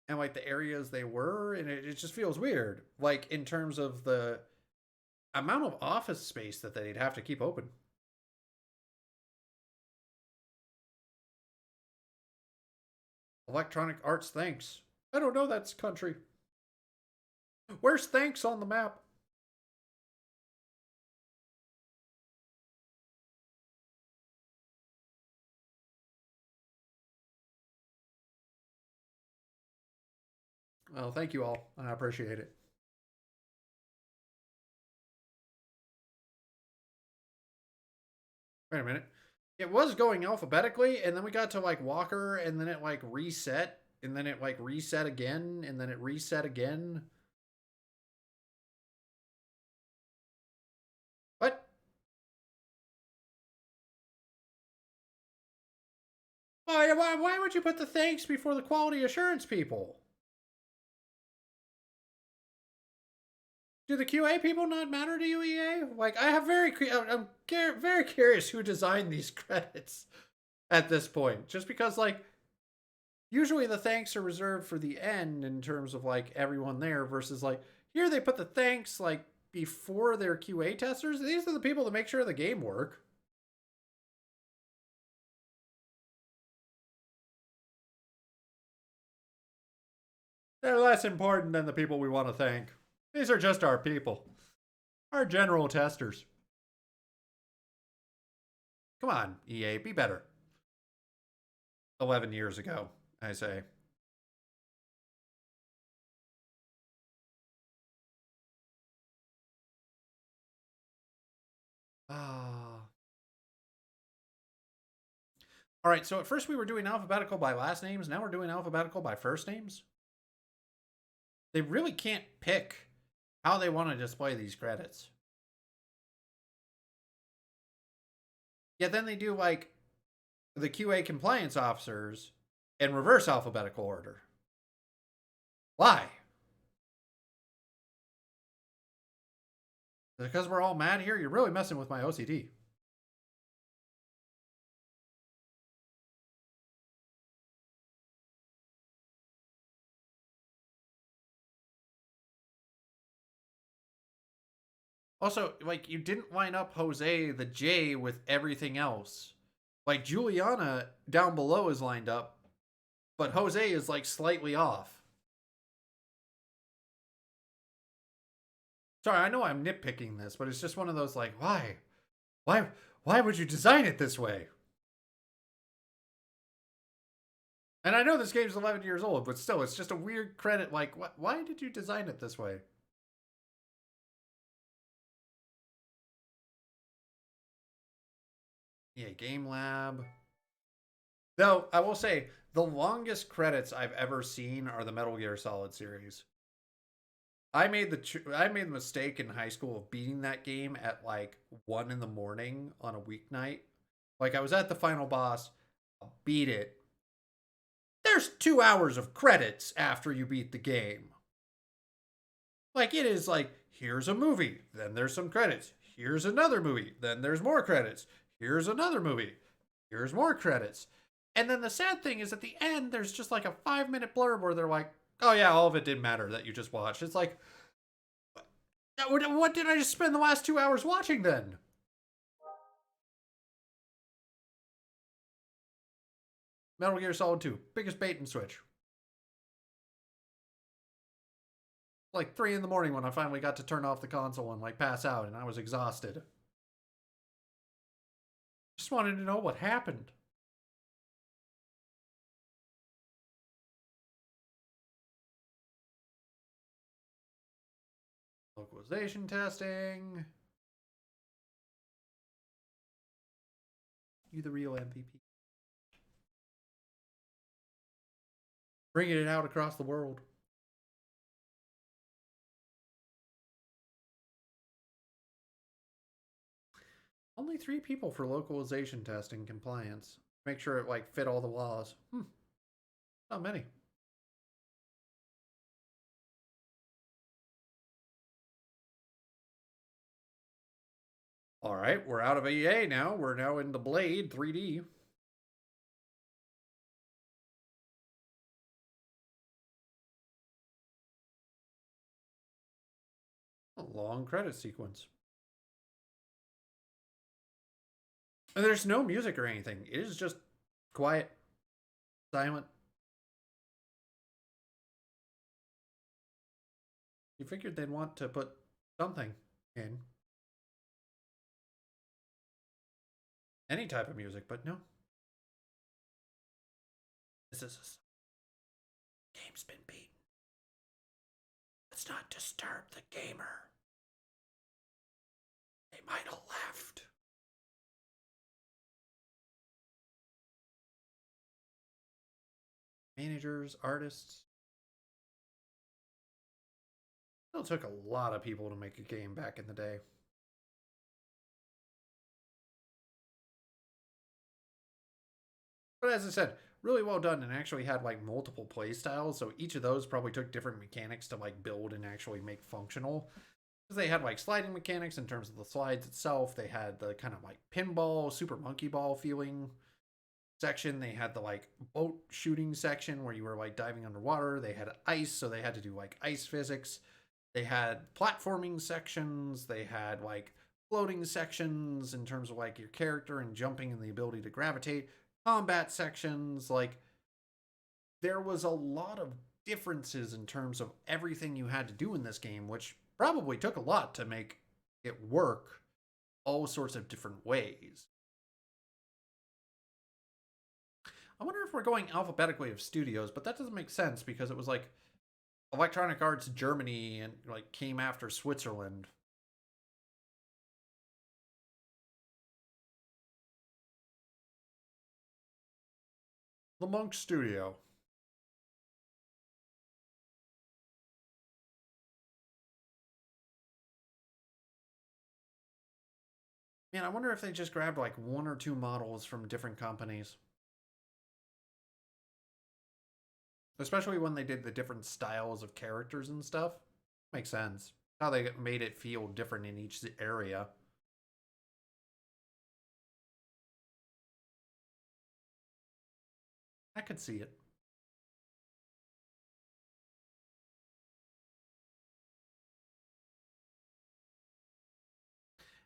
S1: And like the areas they were, and it just feels weird. Like in terms of the amount of office space that they'd have to keep open. Electronic Arts, thanks. I don't know that's country. Where's thanks on the map? Well, thank you all. I appreciate it. Wait a minute. It was going alphabetically, and then we got to like Walker, and then it like reset, and then it like reset again, and then it reset again. What? Why would you put the thanks before the quality assurance people? Do the QA people not matter to you, EA? Like, I'm very curious who designed these credits at this point. Just because, like, usually the thanks are reserved for the end in terms of, like, everyone there versus, like, here they put the thanks, like, before their QA testers. These are the people that make sure the game work. They're less important than the people we want to thank. These are just our people. Our general testers. Come on, EA, be better. 11 years ago, I say. All right, so at first we were doing alphabetical by last names. Now we're doing alphabetical by first names. They really can't pick how they want to display these credits. Yeah, then they do like the QA compliance officers in reverse alphabetical order. Why? Because we're all mad here? You're really messing with my OCD. Also, like, you didn't line up Jose, the J, with everything else. Like, Juliana down below is lined up, but Jose is, like, slightly off. Sorry, I know I'm nitpicking this, but it's just one of those, like, why? Why would you design it this way? And I know this game's 11 years old, but still, it's just a weird credit. Like, why did you design it this way? Yeah, Game Lab. Though, I will say, the longest credits I've ever seen are the Metal Gear Solid series. I made the mistake in high school of beating that game at like 1 in the morning on a weeknight. Like I was at the final boss, I beat it. There's 2 hours of credits after you beat the game. Like it is like, here's a movie, then there's some credits. Here's another movie, then there's more credits. Here's another movie, here's more credits. And then the sad thing is at the end, there's just like a 5-minute blurb where they're like, oh yeah, all of it didn't matter that you just watched. It's like, what did I just spend the last 2 hours watching then? Metal Gear Solid 2, biggest bait and switch. Like 3 in the morning when I finally got to turn off the console and like pass out and I was exhausted. Just wanted to know what happened. Localization testing. You the real MVP. Bringing it out across the world. Only 3 people for localization testing compliance. Make sure it like fit all the laws. Not many. All right, we're out of EA now. We're now in the Blade 3D. A long credit sequence. And there's no music or anything. It is just quiet, silent. You figured they'd want to put something in. Any type of music, but no. This is a game's been beaten. Let's not disturb the gamer. They might have left. Managers, artists. Still took a lot of people to make a game back in the day. But as I said, really well done and actually had like multiple play styles. So each of those probably took different mechanics to like build and actually make functional. Because they had like sliding mechanics in terms of the slides itself. They had the kind of like pinball, super monkey ball feeling section. They had the like boat shooting section where you were like diving underwater. They had ice, so they had to do like ice physics. They had platforming sections. They had like floating sections in terms of like your character and jumping and the ability to gravitate. Combat sections, like there was a lot of differences in terms of everything you had to do in this game, which probably took a lot to make it work all sorts of different ways. I wonder if we're going alphabetically of studios, but that doesn't make sense because it was like Electronic Arts Germany and like came after Switzerland. The Monk Studio. Man, I wonder if they just grabbed like 1 or 2 models from different companies. Especially when they did the different styles of characters and stuff. Makes sense. How they made it feel different in each area. I could see it.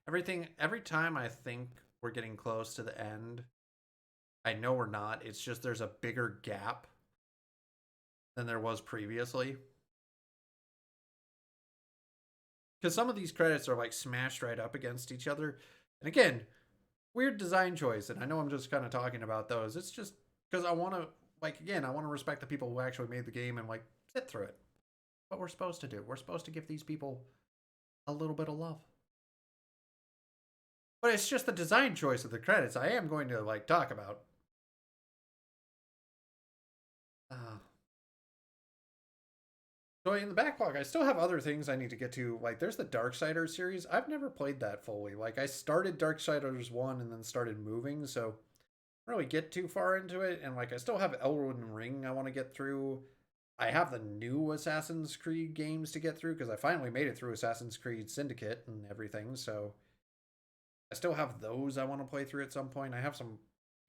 S1: Every time I think we're getting close to the end, I know we're not. It's just there's a bigger gap than there was previously. Because some of these credits are like smashed right up against each other. And again, weird design choice. And I know I'm just kind of talking about those. It's just because I want to, like, again, I want to respect the people who actually made the game and like sit through it. What we're supposed to do. We're supposed to give these people a little bit of love. But it's just the design choice of the credits I am going to, like, talk about. So in the backlog, I still have other things I need to get to. Like, there's the Darksiders series. I've never played that fully. Like, I started Darksiders 1 and then started moving, so I don't really get too far into it. And, like, I still have Elden Ring I want to get through. I have the new Assassin's Creed games to get through because I finally made it through Assassin's Creed Syndicate and everything, so I still have those I want to play through at some point. I have some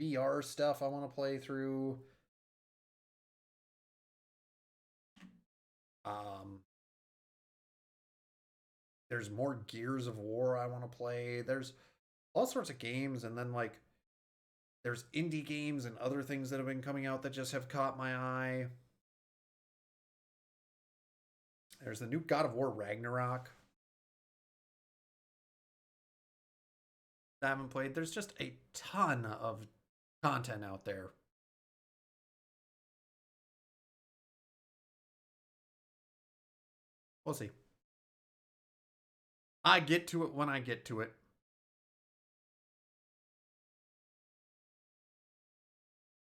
S1: VR stuff I want to play through. There's more Gears of War I want to play. There's all sorts of games, and then like there's indie games and other things that have been coming out that just have caught my eye. There's the new God of War Ragnarok that I haven't played. There's just a ton of content out there. We'll see. I get to it when I get to it.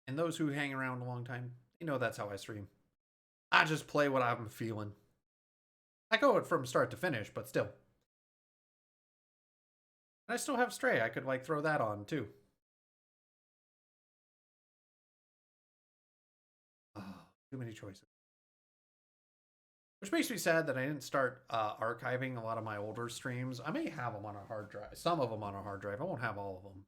S1: And those who hang around a long time, you know that's how I stream. I just play what I'm feeling. I go it from start to finish, but still. And I still have Stray. I could like throw that on too. Oh, too many choices. Which makes me sad that I didn't start archiving a lot of my older streams. I may have them on a hard drive. Some of them on a hard drive. I won't have all of them.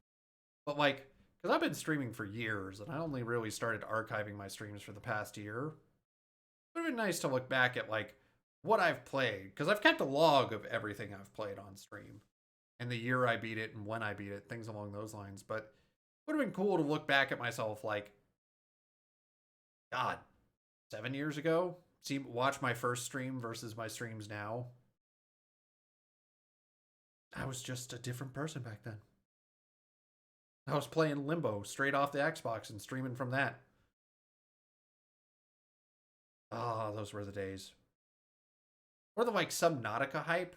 S1: But like, because I've been streaming for years, and I only really started archiving my streams for the past year. It would have been nice to look back at like what I've played, because I've kept a log of everything I've played on stream. And the year I beat it and when I beat it, things along those lines. But it would have been cool to look back at myself like, God, 7 years ago? Watch my first stream versus my streams now. I was just a different person back then. I was playing Limbo straight off the Xbox and streaming from that. Ah, those were the days. Or the like Subnautica hype.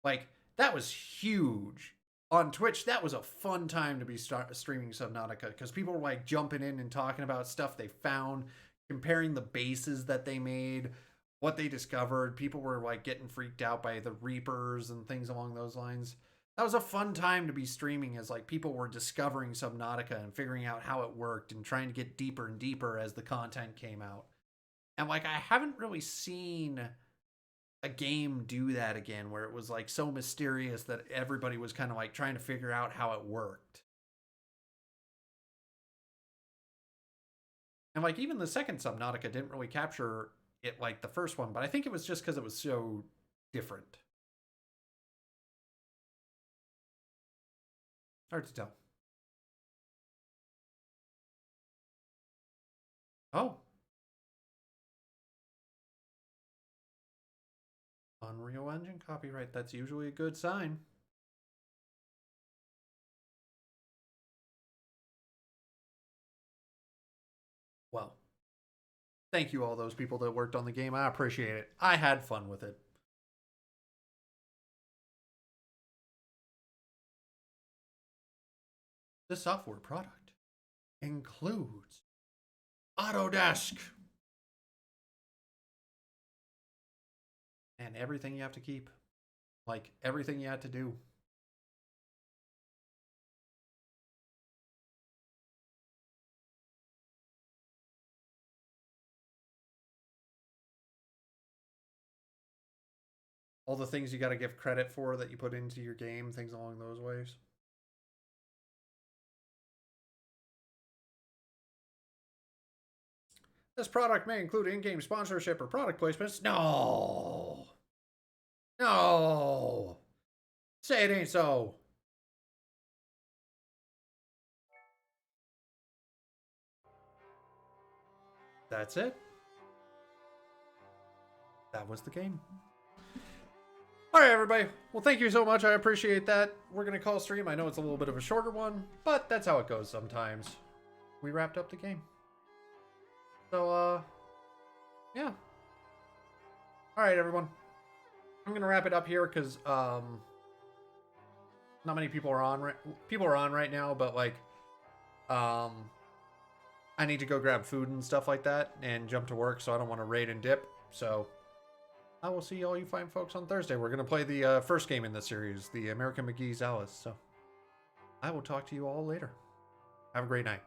S1: Like, that was huge. On Twitch, that was a fun time to be streaming Subnautica because people were like jumping in and talking about stuff they found, comparing the bases that they made, what they discovered. People were like getting freaked out by the Reapers and things along those lines. That was a fun time to be streaming as like people were discovering Subnautica and figuring out how it worked and trying to get deeper and deeper as the content came out. And like, I haven't really seen a game do that again where it was like so mysterious that everybody was kind of like trying to figure out how it worked. And like even the second Subnautica didn't really capture it like the first one, but I think it was just because it was so different. Hard to tell. Oh. Unreal Engine copyright. That's usually a good sign. Well, thank you all those people that worked on the game. I appreciate it. I had fun with it. The software product includes Autodesk and everything you have to keep, like everything you had to do. All the things you got to give credit for that you put into your game, things along those ways. This product may include in-game sponsorship or product placements. No. No. Say it ain't so. That's it. That was the game. All right, everybody. Well, thank you so much. I appreciate that. We're going to call stream. I know it's a little bit of a shorter one, but that's how it goes sometimes. We wrapped up the game. So, yeah. All right, everyone. I'm going to wrap it up here because, not many people are on. People are on right now, but like, I need to go grab food and stuff like that and jump to work, so I don't want to raid and dip. So I will see all you fine folks on Thursday. We're gonna play the first game in the series, the American McGee's Alice. So I will talk to you all later. Have a great night.